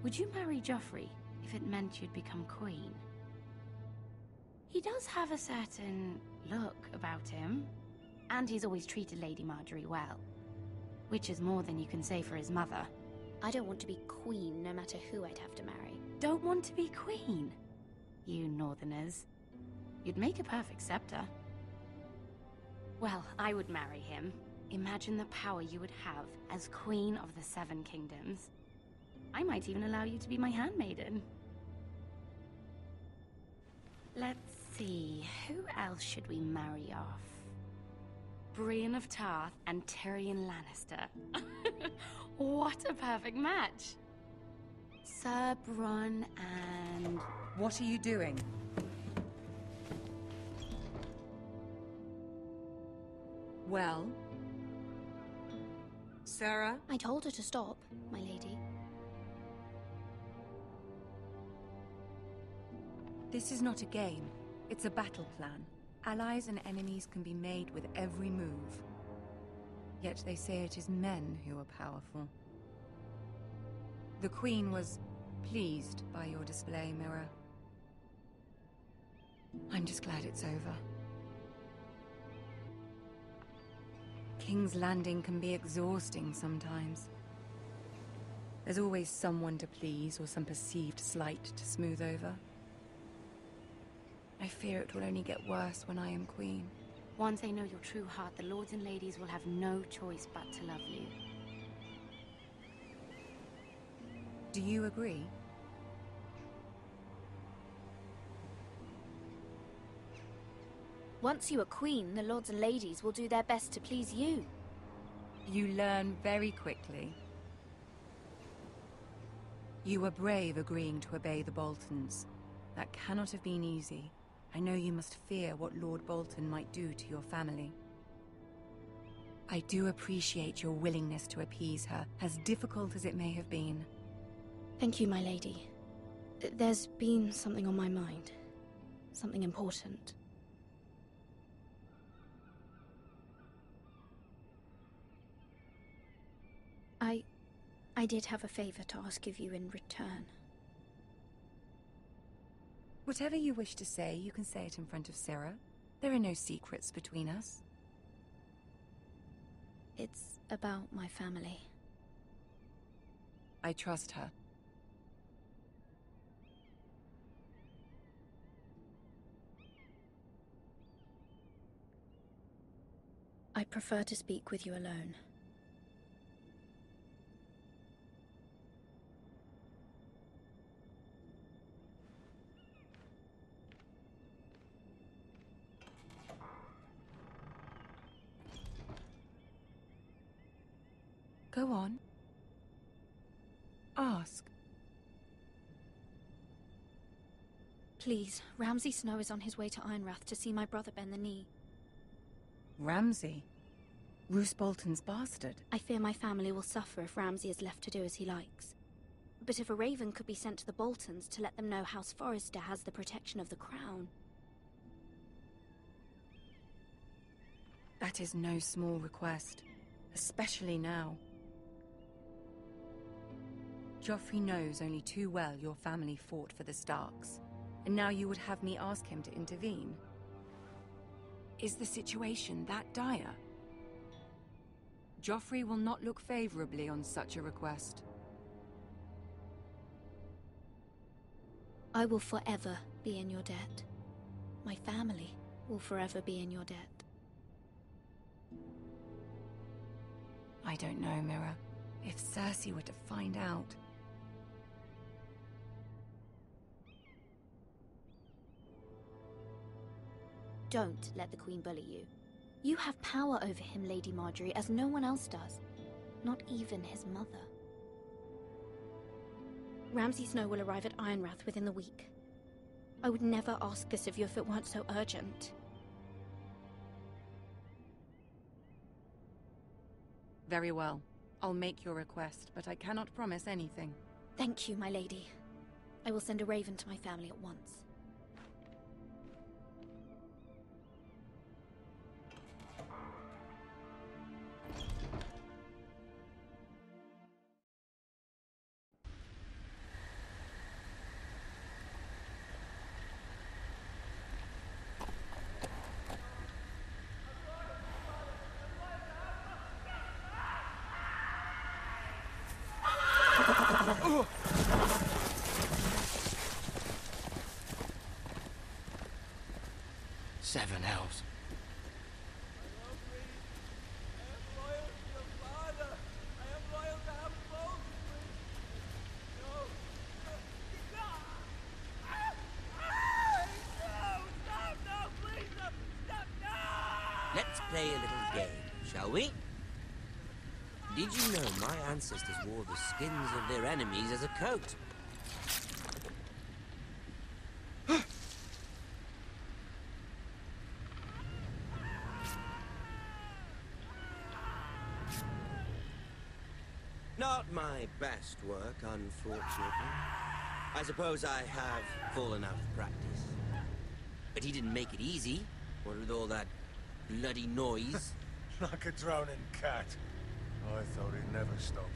Would you marry Joffrey if it meant you'd become queen? He does have a certain look about him, and he's always treated Lady Marjorie well, which is more than you can say for his mother. I don't want to be queen no matter who I'd have to marry. Don't want to be queen? You Northerners. You'd make a perfect scepter. Well, I would marry him. Imagine the power you would have as Queen of the Seven Kingdoms. I might even allow you to be my handmaiden. Let's see, who else should we marry off? Brienne of Tarth and Tyrion Lannister. What a perfect match! Sir Bronn and... What are you doing? Well? Sarah? I told her to stop, my lady. This is not a game. It's a battle plan. Allies and enemies can be made with every move. Yet they say it is men who are powerful. The Queen was pleased by your display, Mira. I'm just glad it's over. King's Landing can be exhausting sometimes. There's always someone to please or some perceived slight to smooth over. I fear it will only get worse when I am queen. Once they know your true heart, the lords and ladies will have no choice but to love you. Do you agree? Once you are queen, the lords and ladies will do their best to please you. You learn very quickly. You were brave agreeing to obey the Boltons. That cannot have been easy. I know you must fear what Lord Bolton might do to your family. I do appreciate your willingness to appease her, as difficult as it may have been. Thank you, my lady. There's been something on my mind. Something important. I did have a favor to ask of you in return. Whatever you wish to say, you can say it in front of Sarah. There are no secrets between us. It's about my family. I trust her. I prefer to speak with you alone. Go on. Ask. Please, Ramsay Snow is on his way to Ironrath to see my brother bend the knee. Ramsay? Roose Bolton's bastard. I fear my family will suffer if Ramsay is left to do as he likes. But if a raven could be sent to the Boltons to let them know House Forrester has the protection of the crown... That is no small request, especially now. Joffrey knows only too well your family fought for the Starks, and now you would have me ask him to intervene. Is the situation that dire? Joffrey will not look favorably on such a request. I will forever be in your debt. My family will forever be in your debt. I don't know, Mira. If Cersei were to find out... Don't let the Queen bully you. You have power over him, Lady Marjorie, as no one else does. Not even his mother. Ramsay Snow will arrive at Ironrath within the week. I would never ask this of you if it weren't so urgent. Very well. I'll make your request, but I cannot promise anything. Thank you, my lady. I will send a raven to my family at once. Seven hells. Let's play a little game, shall we? Did you know my ancestors wore the skins of their enemies as a coat? Not my best work, unfortunately. I suppose I have fallen out of practice. But he didn't make it easy, what with all that bloody noise. Like a drowning cat. I thought he'd never stop.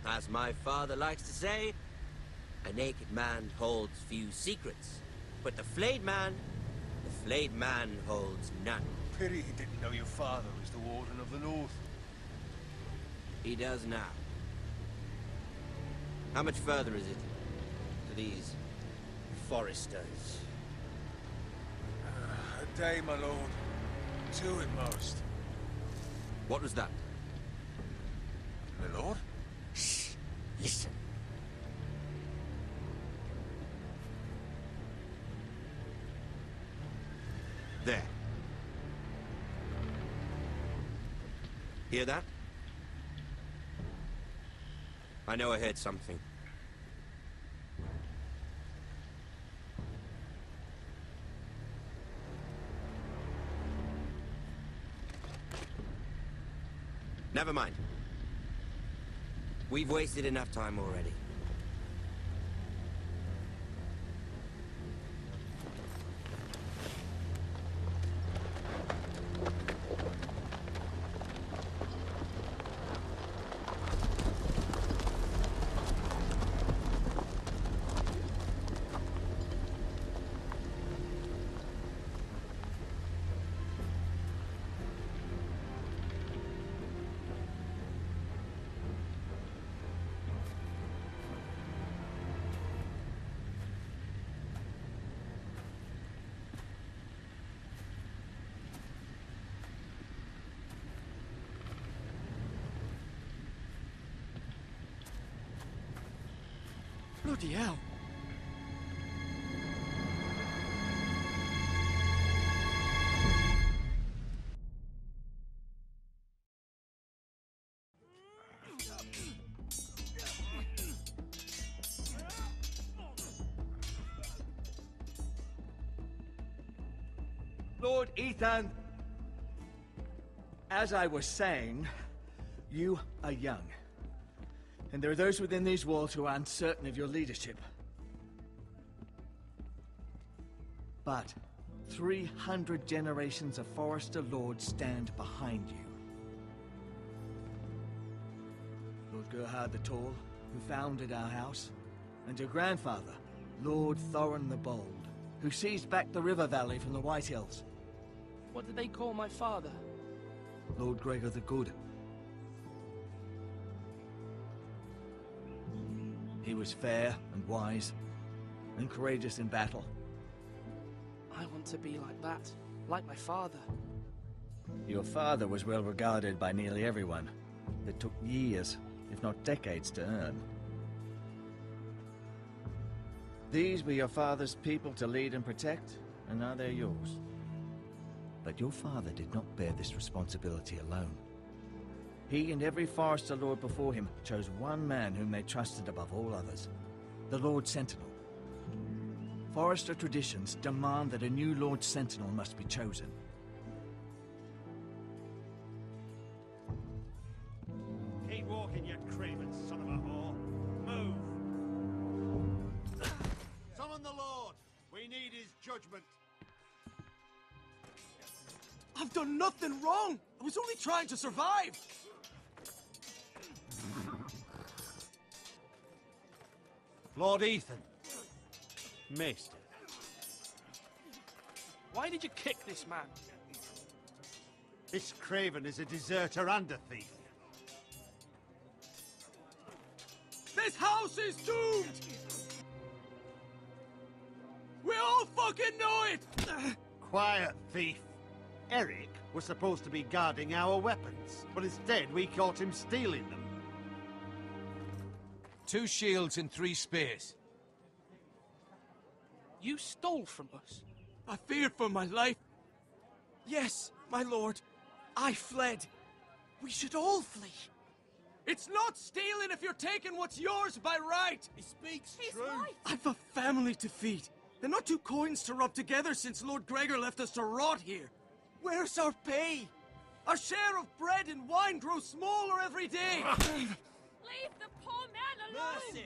As my father likes to say, a naked man holds few secrets. But the flayed man holds none. Pity he didn't know your father was the Warden of the North. He does now. How much further is it to these Forresters? A day, my lord. 2 at most. What was that? My lord? Shh! Listen. There. Hear that? I know I heard something. Never mind. We've wasted enough time already. Bloody hell. Lord Ethan, as I was saying, you are young. And there are those within these walls who are uncertain of your leadership. But 300 generations of Forrester lords stand behind you. Lord Gerhard the Tall, who founded our house, and your grandfather, Lord Thorin the Bold, who seized back the river valley from the White Hills. What did they call my father? Lord Gregor the Good. He was fair and wise, and courageous in battle. I want to be like that, like my father. Your father was well regarded by nearly everyone. It took years, if not decades, to earn. These were your father's people to lead and protect, and now they're yours. But your father did not bear this responsibility alone. He and every Forrester Lord before him chose one man whom they trusted above all others, the Lord Sentinel. Forrester traditions demand that a new Lord Sentinel must be chosen. Keep walking, you craven son of a whore. Move! Summon the Lord! We need his judgment. I've done nothing wrong! I was only trying to survive! Lord Ethan. Maester. Why did you kick this man? This craven is a deserter and a thief. This house is doomed! We all fucking know it! Quiet, thief. Eric was supposed to be guarding our weapons, but instead we caught him stealing them. 2 shields and 3 spears. You stole from us. I feared for my life. Yes, my lord. I fled. We should all flee. It's not stealing if you're taking what's yours by right. He speaks true. Right. I've a family to feed. They're not 2 coins to rub together since Lord Gregor left us to rot here. Where's our pay? Our share of bread and wine grows smaller every day. Leave the poor man alone! Mercy.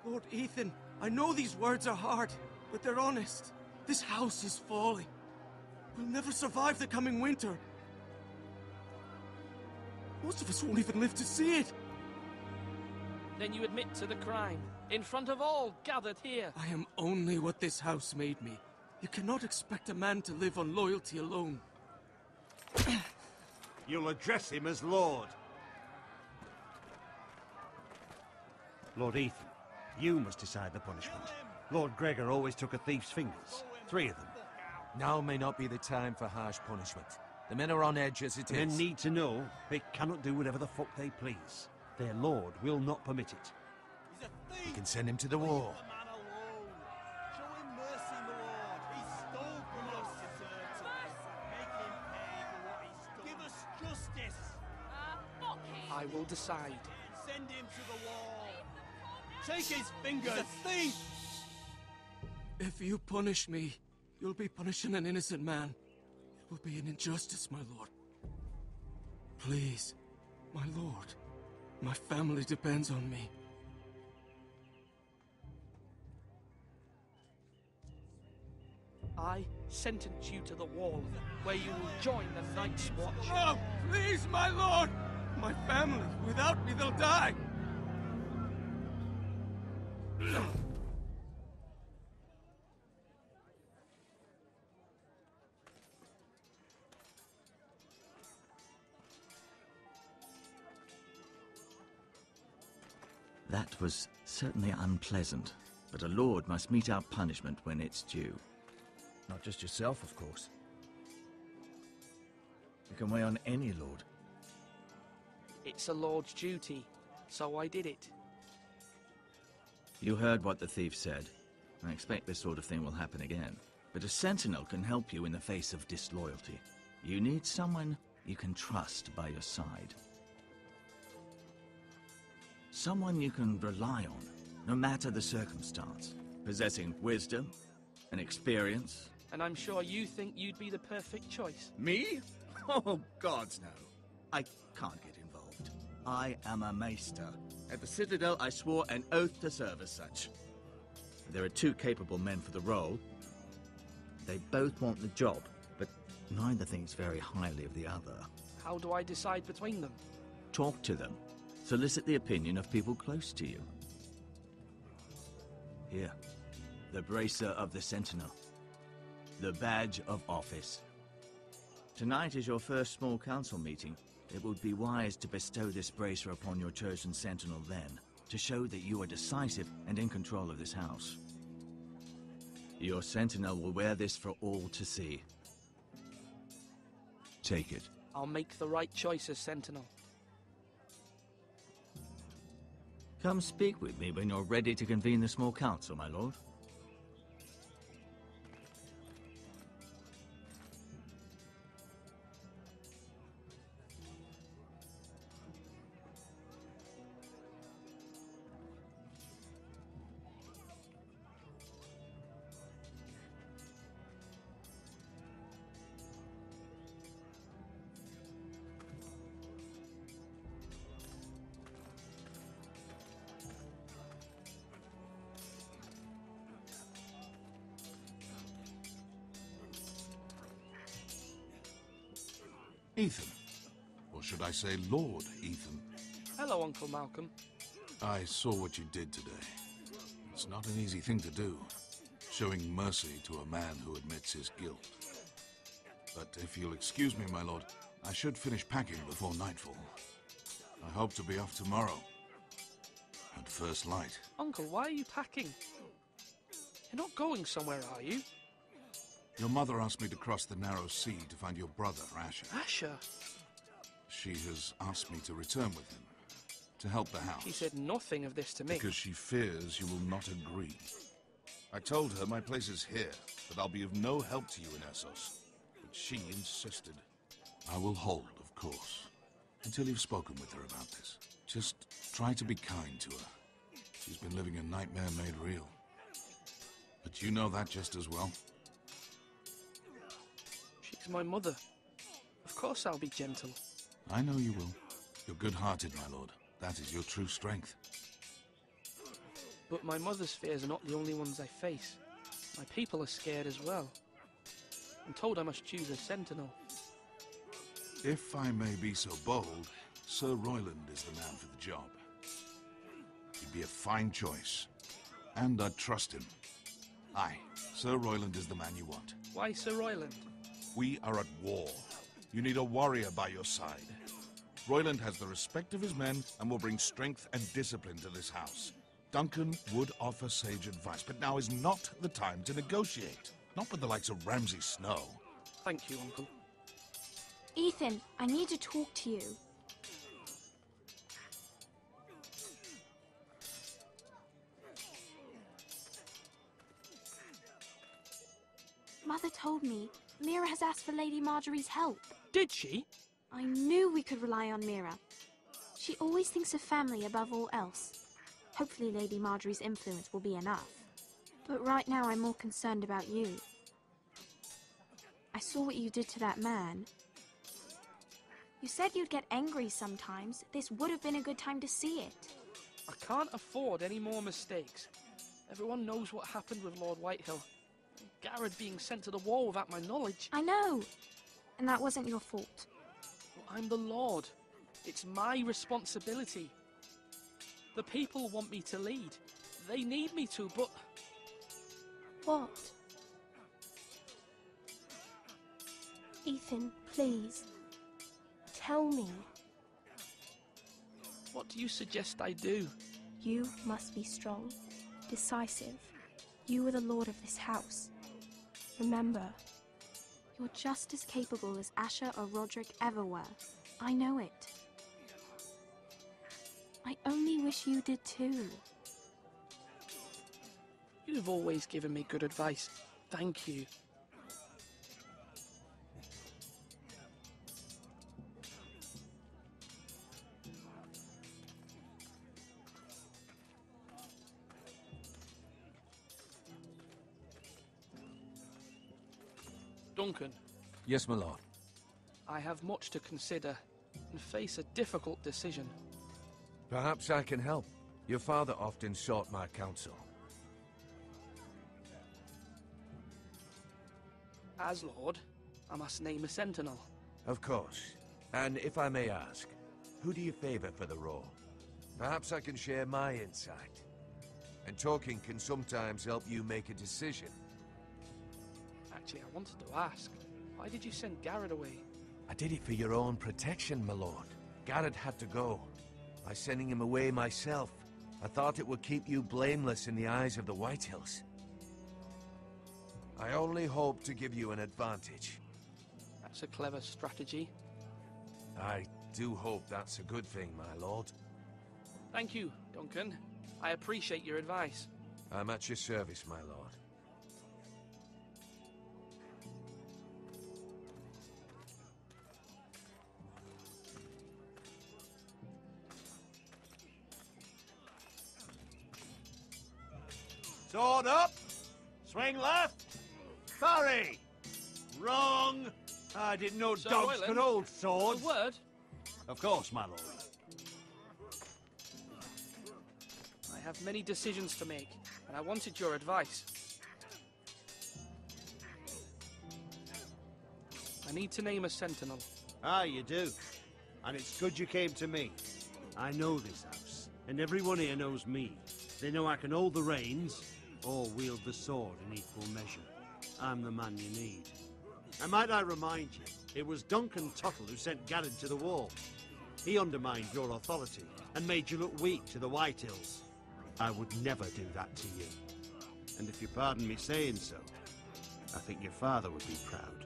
Lord Ethan, I know these words are hard, but they're honest. This house is falling. We'll never survive the coming winter. Most of us won't even live to see it. Then you admit to the crime, in front of all gathered here. I am only what this house made me. You cannot expect a man to live on loyalty alone. You'll address him as Lord. Lord Ethan, you must decide the punishment. Lord Gregor always took a thief's fingers. 3 of them. Now may not be the time for harsh punishment. The men are on edge as it is. Men need to know they cannot do whatever the fuck they please. Their lord will not permit it. You can send him to the war. I will decide. Send him to the wall. Take his fingers. He's a thief. If you punish me, you'll be punishing an innocent man. It will be an injustice, my lord. Please, my lord. My family depends on me. I sentence you to the wall, where you will join the Night's Watch. Oh, please, my lord! My family, without me, they'll die! That was certainly unpleasant, but a lord must mete out punishment when it's due. Not just yourself, of course. You can weigh on any lord. It's a lord's duty, so I did it. You heard what the thief said. I expect this sort of thing will happen again. But a sentinel can help you in the face of disloyalty. You need someone you can trust by your side. Someone you can rely on, no matter the circumstance. Possessing wisdom and experience. And I'm sure you think you'd be the perfect choice. Me? Oh, gods no. I can't get involved. I am a maester. At the Citadel, I swore an oath to serve as such. There are 2 capable men for the role. They both want the job, but neither thinks very highly of the other. How do I decide between them? Talk to them. Solicit the opinion of people close to you. Here, the bracer of the Sentinel. The badge of office. Tonight is your first small council meeting. It would be wise to bestow this bracer upon your chosen Sentinel then, to show that you are decisive and in control of this house. Your Sentinel will wear this for all to see. Take it. I'll make the right choice as Sentinel. Come speak with me when you're ready to convene the small council, my lord. Ethan. Or should I say Lord Ethan? Hello, Uncle Malcolm. I saw what you did today. It's not an easy thing to do, showing mercy to a man who admits his guilt. But if you'll excuse me, my lord, I should finish packing before nightfall. I hope to be off tomorrow. At first light. Uncle, why are you packing? You're not going somewhere, are you? Your mother asked me to cross the narrow sea to find your brother, Asher. Asher? She has asked me to return with him, to help the house. She said nothing of this to me. Because she fears you will not agree. I told her my place is here, that I'll be of no help to you in Essos. But she insisted. I will hold, of course, until you've spoken with her about this. Just try to be kind to her. She's been living a nightmare made real. But you know that just as well. She's my mother. Of course I'll be gentle. I know you will. You're good-hearted, my lord. That is your true strength. But my mother's fears are not the only ones I face. My people are scared as well. I'm told I must choose a sentinel. If I may be so bold, Sir Royland is the man for the job. He'd be a fine choice. And I'd trust him. Aye, Sir Royland is the man you want. Why Sir Royland? We are at war. You need a warrior by your side. Royland has the respect of his men and will bring strength and discipline to this house. Duncan would offer sage advice, but now is not the time to negotiate. Not with the likes of Ramsay Snow. Thank you, Uncle. Ethan, I need to talk to you. Mother told me Mira has asked for Lady Marjorie's help. Did she? I knew we could rely on Mira. She always thinks of family above all else. Hopefully Lady Marjorie's influence will be enough. But right now I'm more concerned about you. I saw what you did to that man. You said you'd get angry sometimes. This would have been a good time to see it. I can't afford any more mistakes. Everyone knows what happened with Lord Whitehill. Garrett being sent to the war without my knowledge. I know. And that wasn't your fault. Well, I'm the Lord. It's my responsibility. The people want me to lead. They need me to, but... What? Ethan, please. Tell me. What do you suggest I do? You must be strong, decisive. You are the lord of this house. Remember, you're just as capable as Asher or Roderick ever were. I know it. I only wish you did too. You've always given me good advice. Thank you. Duncan. Yes, my lord. I have much to consider and face a difficult decision. Perhaps I can help. Your father often sought my counsel. As Lord, I must name a sentinel. Of course. And if I may ask, who do you favor for the role? Perhaps I can share my insight. And talking can sometimes help you make a decision. Actually, I wanted to ask, why did you send Garrett away? I did it for your own protection, my lord. Garrett had to go. By sending him away myself, I thought it would keep you blameless in the eyes of the Whitehills. I only hope to give you an advantage. That's a clever strategy. I do hope that's a good thing, my lord. Thank you, Duncan. I appreciate your advice. I'm at your service, my lord. Sword up! Swing left! Parry! Wrong! I didn't know Sir dogs Royland, could hold swords. A word? Of course, my lord. I have many decisions to make, and I wanted your advice. I I need to name a sentinel. Ah, you do. And it's good you came to me. I know this house, and everyone here knows me. They know I can hold the reins, or wield the sword in equal measure. I'm the man you need. And might I remind you, it was Duncan Tuttle who sent Garrett to the wall. He undermined your authority, and made you look weak to the Whitehills. I would never do that to you. And if you pardon me saying so, I think your father would be proud.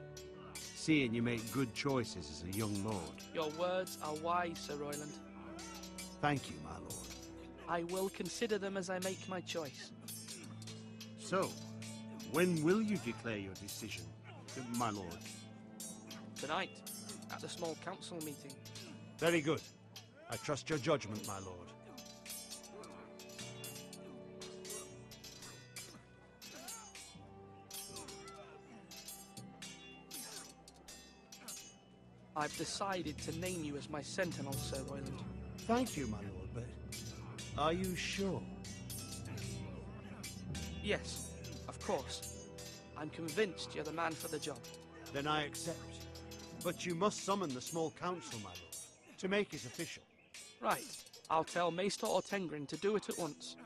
Seeing you make good choices as a young lord. Your words are wise, Sir Royland. Thank you, my lord. I will consider them as I make my choice. So, when will you declare your decision, my lord? Tonight, at the small council meeting. Very good. I trust your judgment, my lord. I've decided to name you as my sentinel, Sir Royland. Thank you, my lord, but are you sure? Yes, of course. I'm convinced you're the man for the job. Then I accept. But you must summon the small council, my lord, to make it official. Right. I'll tell Maester Ortengrin to do it at once.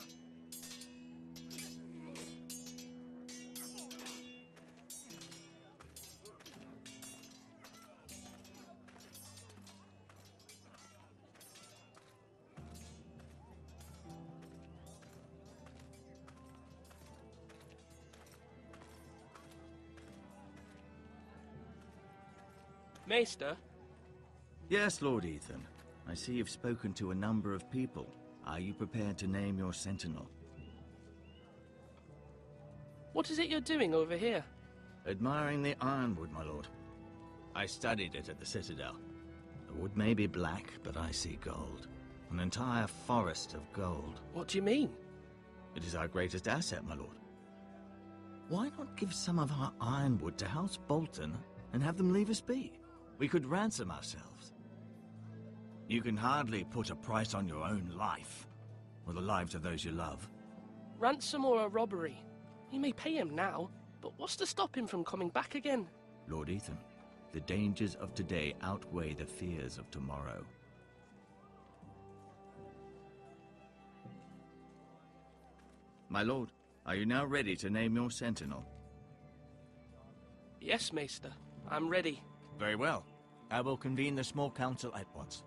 Maester? Yes, Lord Ethan. I see you've spoken to a number of people. Are you prepared to name your sentinel? What is it you're doing over here? Admiring the ironwood, my lord. I studied it at the Citadel. The wood may be black, but I see gold. An entire forest of gold. What do you mean? It is our greatest asset, my lord. Why not give some of our ironwood to House Bolton and have them leave us be? We could ransom ourselves. You can hardly put a price on your own life, or the lives of those you love. Ransom or a robbery? You may pay him now, but what's to stop him from coming back again? Lord Ethan, the dangers of today outweigh the fears of tomorrow. My lord, are you now ready to name your sentinel? Yes, Maester. I'm ready. Very well. I will convene the small council at once.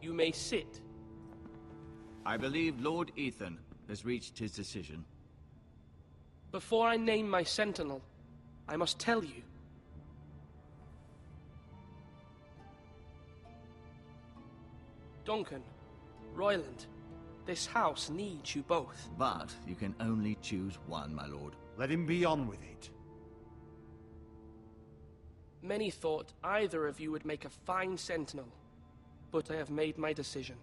You may sit. I believe Lord Ethan has reached his decision. Before I name my sentinel, I must tell you. Duncan, Royland, this house needs you both. But you can only choose one, my lord. Let him be on with it. Many thought either of you would make a fine sentinel, but I have made my decision.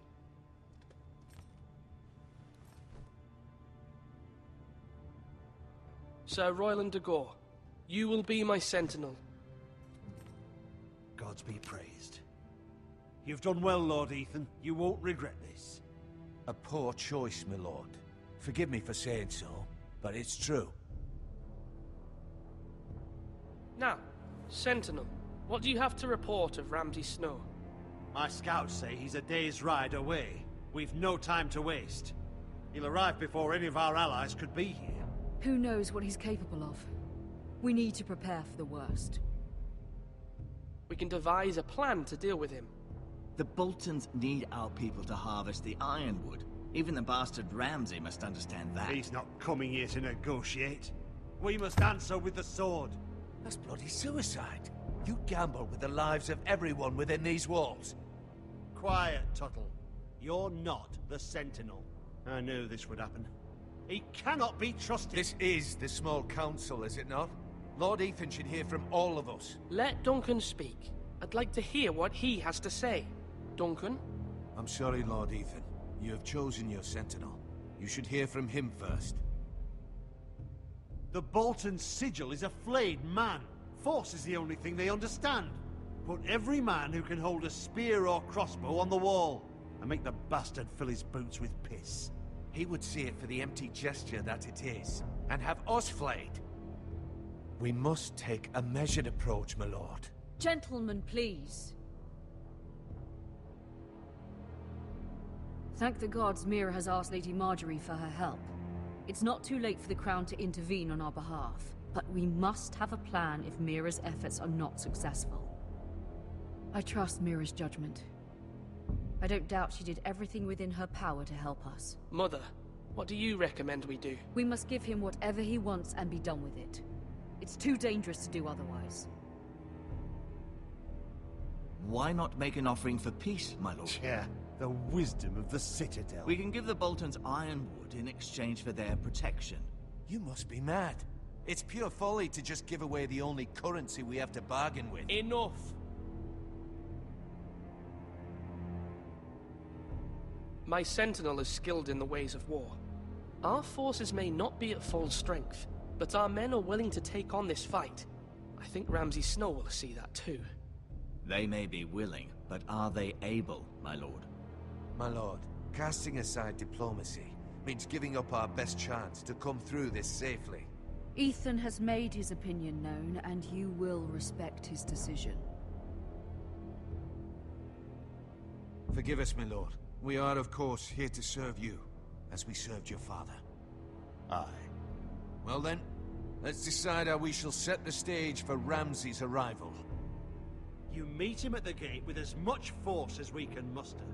Sir Royland de Gore, you will be my sentinel. Gods be praised. You've done well, Lord Ethan. You won't regret this. A poor choice, my lord. Forgive me for saying so, but it's true. Now, Sentinel, what do you have to report of Ramsay Snow? My scouts say he's a day's ride away. We've no time to waste. He'll arrive before any of our allies could be here. Who knows what he's capable of? We need to prepare for the worst. We can devise a plan to deal with him. The Boltons need our people to harvest the ironwood. Even the bastard Ramsay must understand that. He's not coming here to negotiate. We must answer with the sword. That's bloody suicide. You gamble with the lives of everyone within these walls. Quiet, Tuttle. You're not the Sentinel. I knew this would happen. He cannot be trusted. This is the small council, is it not? Lord Ethan should hear from all of us. Let Duncan speak. I'd like to hear what he has to say. Duncan? I'm sorry, Lord Ethan. You have chosen your sentinel. You should hear from him first. The Bolton sigil is a flayed man. Force is the only thing they understand. Put every man who can hold a spear or crossbow on the wall, and make the bastard fill his boots with piss. He would see it for the empty gesture that it is, and have us flayed. We must take a measured approach, my lord. Gentlemen, please. Thank the gods Mira has asked Lady Marjorie for her help. It's not too late for the Crown to intervene on our behalf, but we must have a plan if Mira's efforts are not successful. I trust Mira's judgment. I don't doubt she did everything within her power to help us. Mother, what do you recommend we do? We must give him whatever he wants and be done with it. It's too dangerous to do otherwise. Why not make an offering for peace, my lord? Yeah, the wisdom of the Citadel. We can give the Boltons ironwood in exchange for their protection. You must be mad. It's pure folly to just give away the only currency we have to bargain with. Enough! My sentinel is skilled in the ways of war. Our forces may not be at full strength, but our men are willing to take on this fight. I think Ramsay Snow will see that too. They may be willing, but are they able, my lord? My lord, casting aside diplomacy means giving up our best chance to come through this safely. Ethan has made his opinion known, and you will respect his decision. Forgive us, my lord. We are, of course, here to serve you, as we served your father. Aye. Well then, let's decide how we shall set the stage for Ramsay's arrival. You meet him at the gate with as much force as we can muster.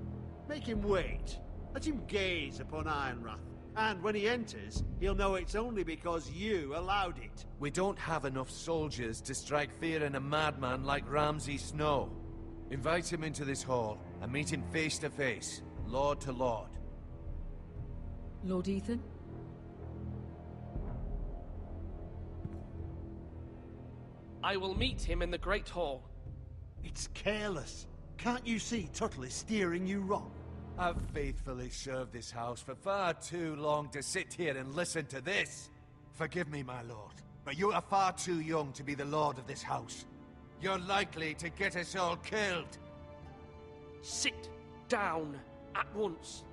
Make him wait. Let him gaze upon Ironrath. And when he enters, he'll know it's only because you allowed it. We don't have enough soldiers to strike fear in a madman like Ramsay Snow. Invite him into this hall and meet him face to face, lord to lord. Lord Ethan? I will meet him in the Great Hall. It's careless. Can't you see Tuttle is steering you wrong? I've faithfully served this house for far too long to sit here and listen to this. Forgive me, my lord, but you are far too young to be the lord of this house. You're likely to get us all killed. Sit down at once.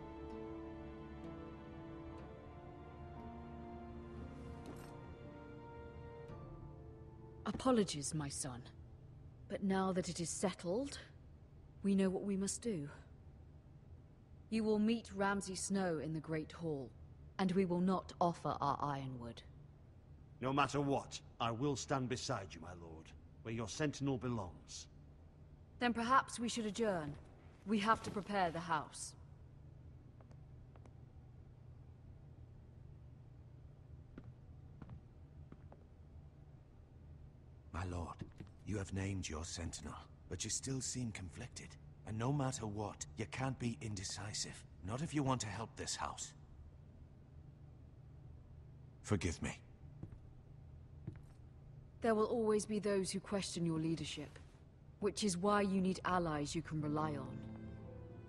Apologies, my son. But now that it is settled, we know what we must do. You will meet Ramsay Snow in the Great Hall, and we will not offer our ironwood. No matter what, I will stand beside you, my lord, where your sentinel belongs. Then perhaps we should adjourn. We have to prepare the house. My lord, you have named your sentinel, but you still seem conflicted. And no matter what, you can't be indecisive. Not if you want to help this house. Forgive me. There will always be those who question your leadership, which is why you need allies you can rely on.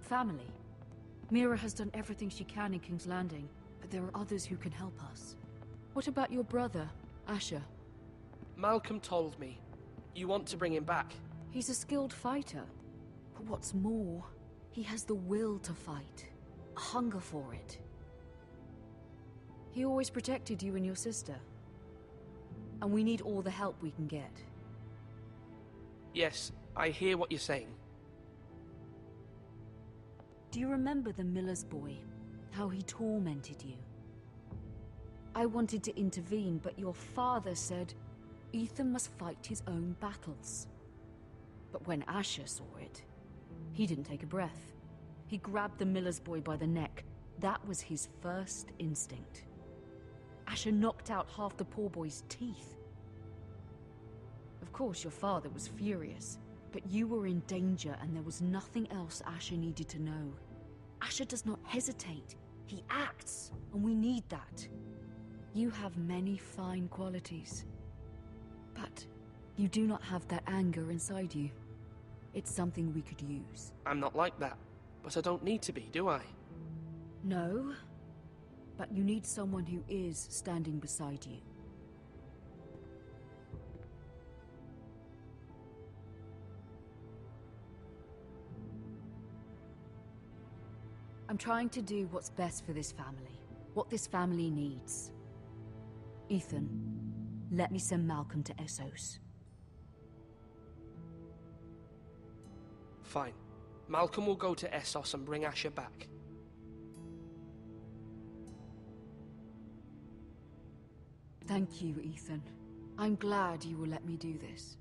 Family. Mira has done everything she can in King's Landing, but there are others who can help us. What about your brother, Asher? Malcolm told me. You want to bring him back? He's a skilled fighter. But what's more, he has the will to fight. A hunger for it. He always protected you and your sister. And we need all the help we can get. Yes, I hear what you're saying. Do you remember the miller's boy? How he tormented you? I wanted to intervene, but your father said Ethan must fight his own battles. But when Asher saw it, he didn't take a breath. He grabbed the miller's boy by the neck. That was his first instinct. Asher knocked out half the poor boy's teeth. Of course, your father was furious, but you were in danger and there was nothing else Asher needed to know. Asher does not hesitate. He acts, and we need that. You have many fine qualities. But you do not have that anger inside you. It's something we could use. I'm not like that, but I don't need to be, do I? No, but you need someone who is standing beside you. I'm trying to do what's best for this family, what this family needs. Ethan, let me send Malcolm to Essos. Fine. Malcolm will go to Essos and bring Asher back. Thank you, Ethan. I'm glad you will let me do this.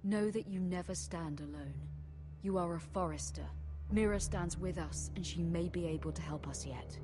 Know that you never stand alone. You are a Forrester. Mira stands with us, and she may be able to help us yet.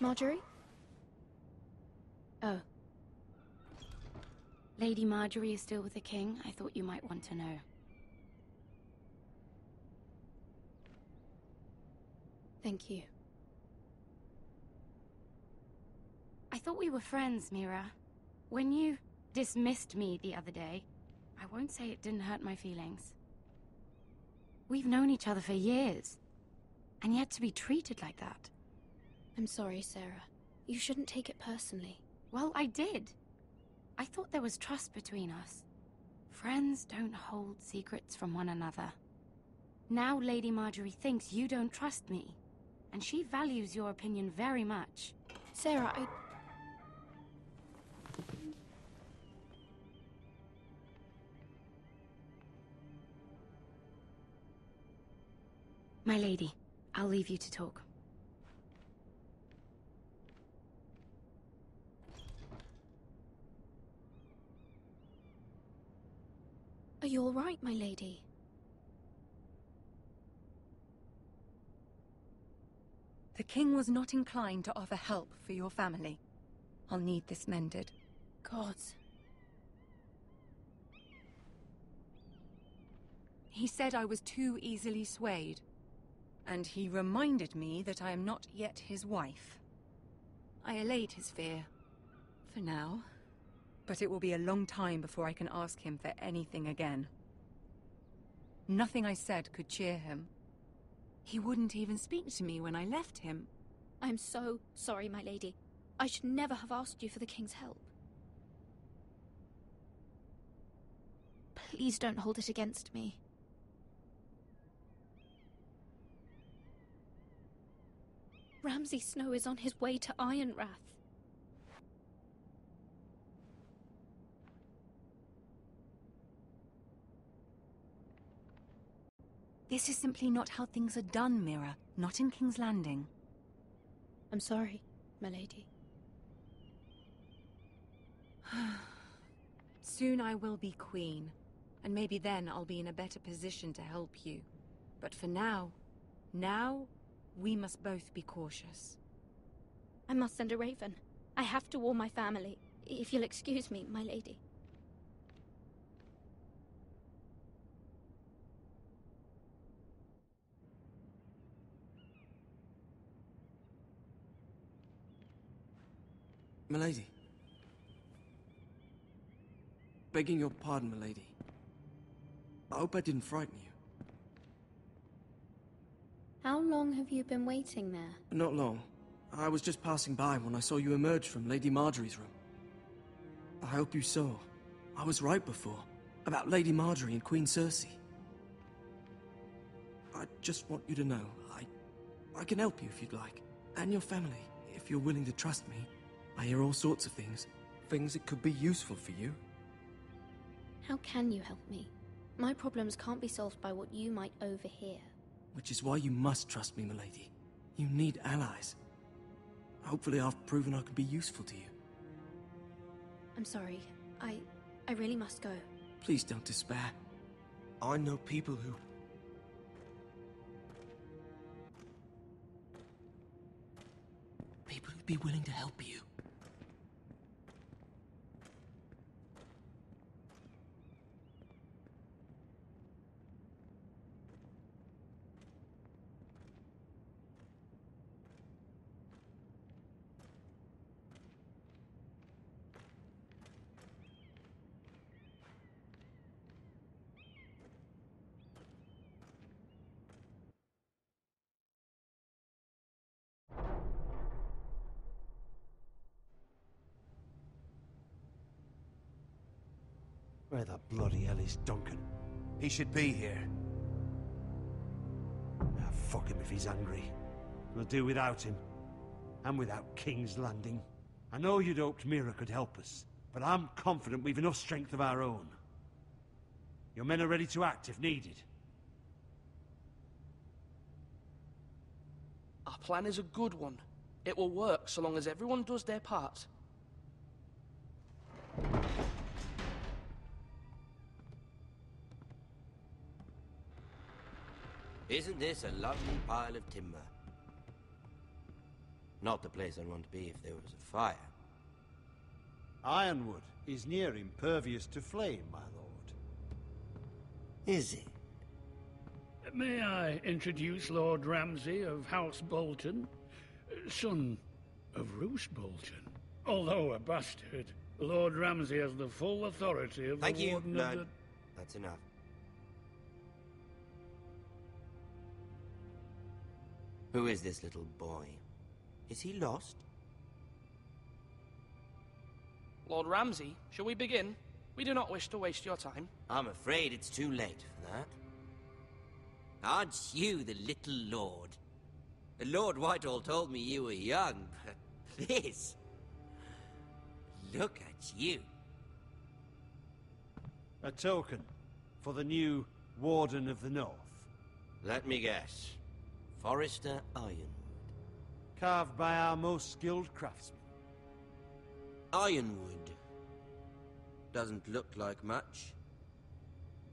Marjorie? Oh. Lady Marjorie is still with the king? I thought you might want to know. Thank you. I thought we were friends, Mira. When you dismissed me the other day, I won't say it didn't hurt my feelings. We've known each other for years, and yet to be treated like that. I'm sorry, Sarah. You shouldn't take it personally. Well, I did. I thought there was trust between us. Friends don't hold secrets from one another. Now Lady Marjorie thinks you don't trust me, and she values your opinion very much. Sarah, My lady, I'll leave you to talk. Are you all right, my lady? The king was not inclined to offer help for your family. I'll need this mended. Gods. He said I was too easily swayed. And he reminded me that I am not yet his wife. I allayed his fear. For now. But it will be a long time before I can ask him for anything again. Nothing I said could cheer him. He wouldn't even speak to me when I left him. I'm so sorry, my lady. I should never have asked you for the king's help. Please don't hold it against me. Ramsay Snow is on his way to Ironrath. This is simply not how things are done, Mira. Not in King's Landing. I'm sorry, my lady. Soon I will be queen, and maybe then I'll be in a better position to help you. But for now, we must both be cautious. I must send a raven. I have to warn my family. If you'll excuse me, my lady. Milady. Begging your pardon, milady. I hope I didn't frighten you. How long have you been waiting there? Not long. I was just passing by when I saw you emerge from Lady Marjorie's room. I hope you saw. I was right before. About Lady Marjorie and Queen Cersei. I just want you to know, I can help you if you'd like. And your family, if you're willing to trust me. I hear all sorts of things. Things that could be useful for you. How can you help me? My problems can't be solved by what you might overhear. Which is why you must trust me, milady. You need allies. Hopefully I've proven I can be useful to you. I'm sorry. I really must go. Please don't despair. I know people who... People who'd be willing to help you. Where the bloody hell is Duncan? He should be here. Ah, fuck him if he's angry. We'll do without him. And without King's Landing. I know you'd hoped Mira could help us, but I'm confident we've enough strength of our own. Your men are ready to act if needed. Our plan is a good one. It will work so long as everyone does their part. Isn't this a lovely pile of timber? Not the place I'd want to be if there was a fire. Ironwood is near impervious to flame, my lord. Is it? May I introduce Lord Ramsay of House Bolton, son of Roose Bolton. Although a bastard, Lord Ramsay has the full authority of Thank the you, Warden Lord. of the... That's enough. Who is this little boy? Is he lost? Lord Ramsay, shall we begin? We do not wish to waste your time. I'm afraid it's too late for that. Aren't you the little lord? Lord Whitehall told me you were young, but this... Look at you. A token for the new Warden of the North. Let me guess. Forrester Ironwood. Carved by our most skilled craftsmen. Ironwood. Doesn't look like much.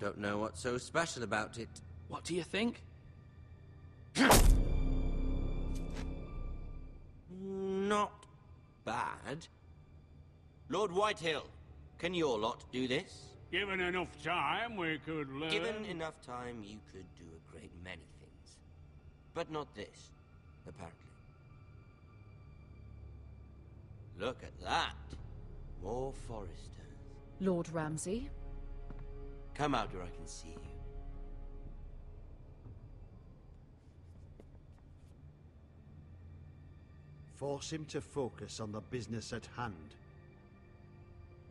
Don't know what's so special about it. What do you think? Not bad. Lord Whitehill, can your lot do this? Given enough time, we could learn... Given enough time, you could do a great many things. But not this, apparently. Look at that. More Forresters. Lord Ramsay? Come out where I can see you. Force him to focus on the business at hand.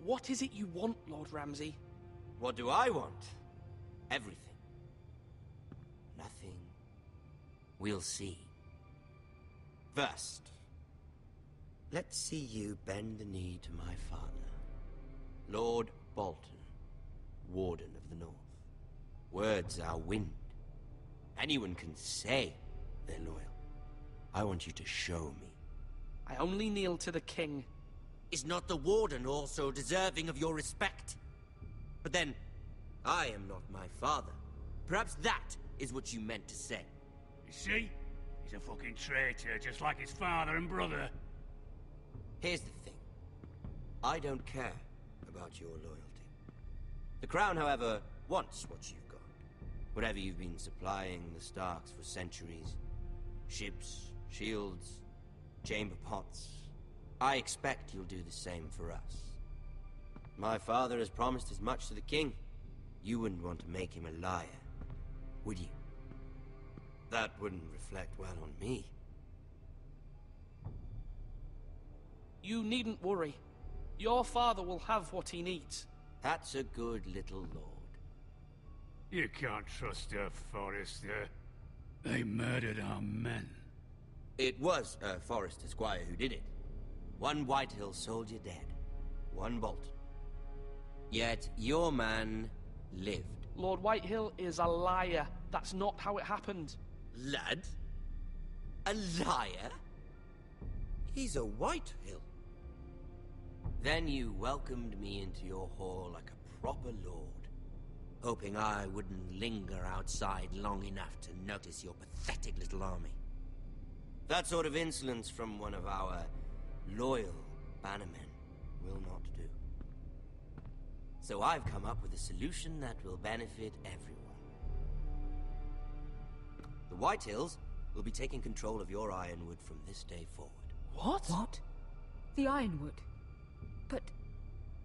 What is it you want, Lord Ramsay? What do I want? Everything. Nothing. We'll see. First, let's see you bend the knee to my father, Lord Bolton, Warden of the North. Words are wind. Anyone can say they're loyal. I want you to show me. I only kneel to the king. Is not the Warden also deserving of your respect? But then, I am not my father. Perhaps that is what you meant to say. You see? He's a fucking traitor, just like his father and brother. Here's the thing. I don't care about your loyalty. The Crown, however, wants what you've got. Whatever you've been supplying the Starks for centuries. Ships, shields, chamber pots. I expect you'll do the same for us. My father has promised as much to the king. You wouldn't want to make him a liar, would you? That wouldn't reflect well on me. You needn't worry. Your father will have what he needs. That's a good little lord. You can't trust her, Forrester. They murdered our men. It was Forrester Squire who did it. One Whitehill soldier dead. One Bolton. Yet your man lived. Lord Whitehill is a liar. That's not how it happened. Lad? A liar? He's a Whitehill. Then you welcomed me into your hall like a proper lord, hoping I wouldn't linger outside long enough to notice your pathetic little army. That sort of insolence from one of our loyal bannermen will not do. So I've come up with a solution that will benefit everyone. The Whitehills will be taking control of your Ironwood from this day forward. What? What? The Ironwood? But...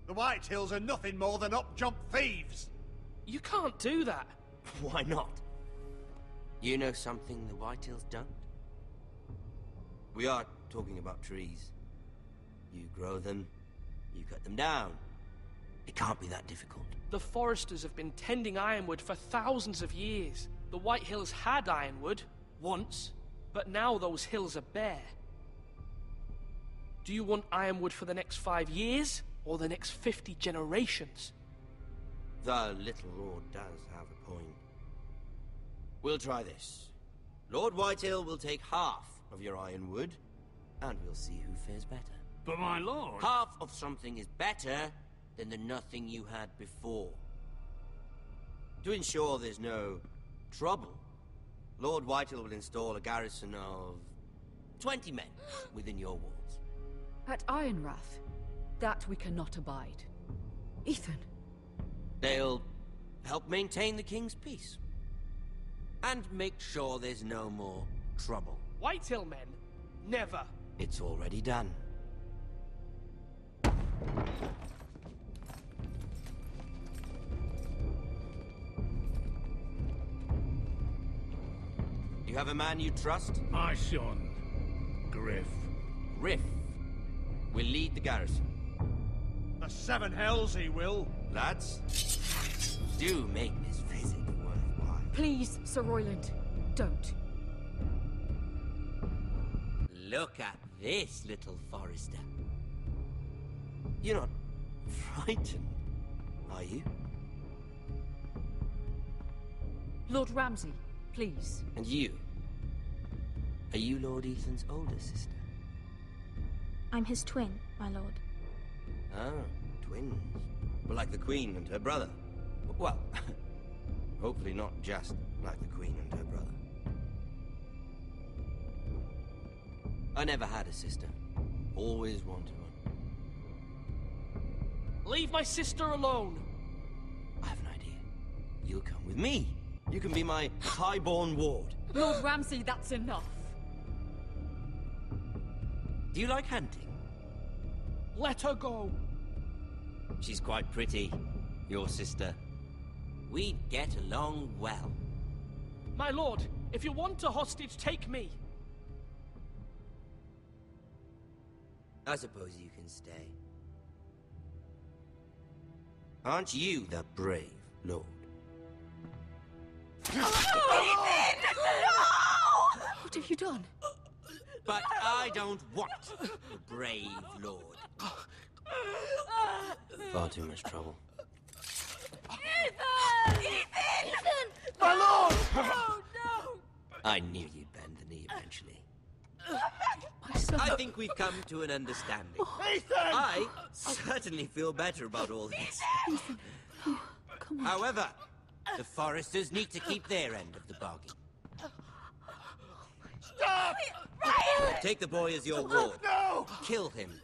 The Whitehills are nothing more than up-jump thieves! You can't do that! Why not? You know something the Whitehills don't? We are talking about trees. You grow them, you cut them down. It can't be that difficult. The Foresters have been tending Ironwood for thousands of years. The Whitehills had Ironwood, once, but now those hills are bare. Do you want Ironwood for the next 5 years, or the next 50 generations? The little lord does have a point. We'll try this. Lord Whitehill will take half of your Ironwood, and we'll see who fares better. But my lord... Half of something is better than the nothing you had before. To ensure there's no trouble, Lord Whitehill will install a garrison of 20 men within your walls. At Ironrath? That we cannot abide. Ethan. They'll help maintain the king's peace. And make sure there's no more trouble. Whitehill men? Never. It's already done. You have a man you trust? My son, Griff. Griff will lead the garrison. The Seven Hells he will. Lads, do make this visit worthwhile. Please, Sir Royland, don't. Look at this, little Forrester. You're not frightened, are you? Lord Ramsay, please. And you? Are you Lord Ethan's older sister? I'm his twin, my lord. Ah, twins. Well, like the Queen and her brother. Well, hopefully not just like the Queen and her brother. I never had a sister. Always wanted one. Leave my sister alone! I have an idea. You'll come with me. You can be my highborn ward. Lord Ramsay, that's enough. Do you like hunting? Let her go. She's quite pretty, your sister. We'd get along well. My lord, if you want a hostage, take me. I suppose you can stay. Aren't you the brave lord? What have you done? But I don't want a brave lord. Far too much trouble. Ethan! Ethan! My lord! Oh, no! I knew you'd bend the knee eventually. My son. I think we've come to an understanding. Ethan! I certainly feel better about all this. Ethan. Oh, come on. However, the Foresters need to keep their end of the bargain. Stop! Ryan! Take the boy as your ward. No! Kill him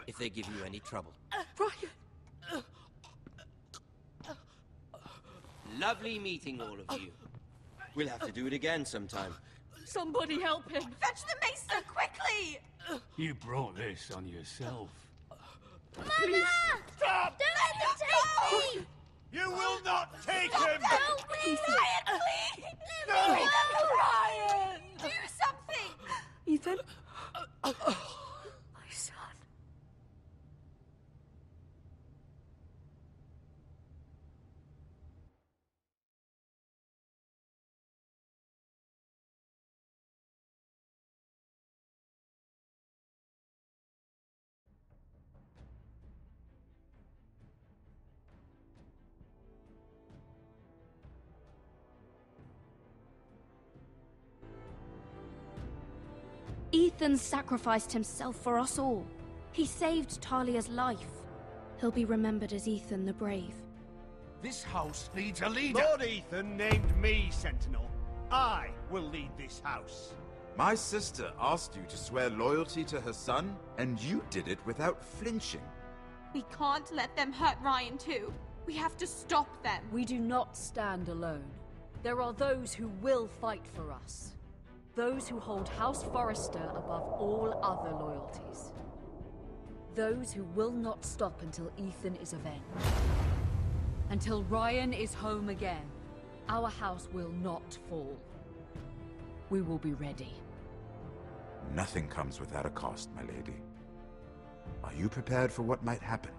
if they give you any trouble. Ryan! Lovely meeting all of you. We'll have to do it again sometime. Somebody help him! Fetch the maester, quickly! You brought this on yourself. Mama! Stop! Don't let them take me! You will not take him! Help me! Ryan, please! No! Ryan! Do something! Ethan? My son. Ethan sacrificed himself for us all. He saved Talia's life. He'll be remembered as Ethan the Brave. This house needs a leader. Lord Ethan named me Sentinel. I will lead this house. My sister asked you to swear loyalty to her son, and you did it without flinching. We can't let them hurt Ryan too. We have to stop them. We do not stand alone. There are those who will fight for us. Those who hold House Forrester above all other loyalties. Those who will not stop until Ethan is avenged. Until Ryan is home again, our house will not fall. We will be ready. Nothing comes without a cost, my lady. Are you prepared for what might happen?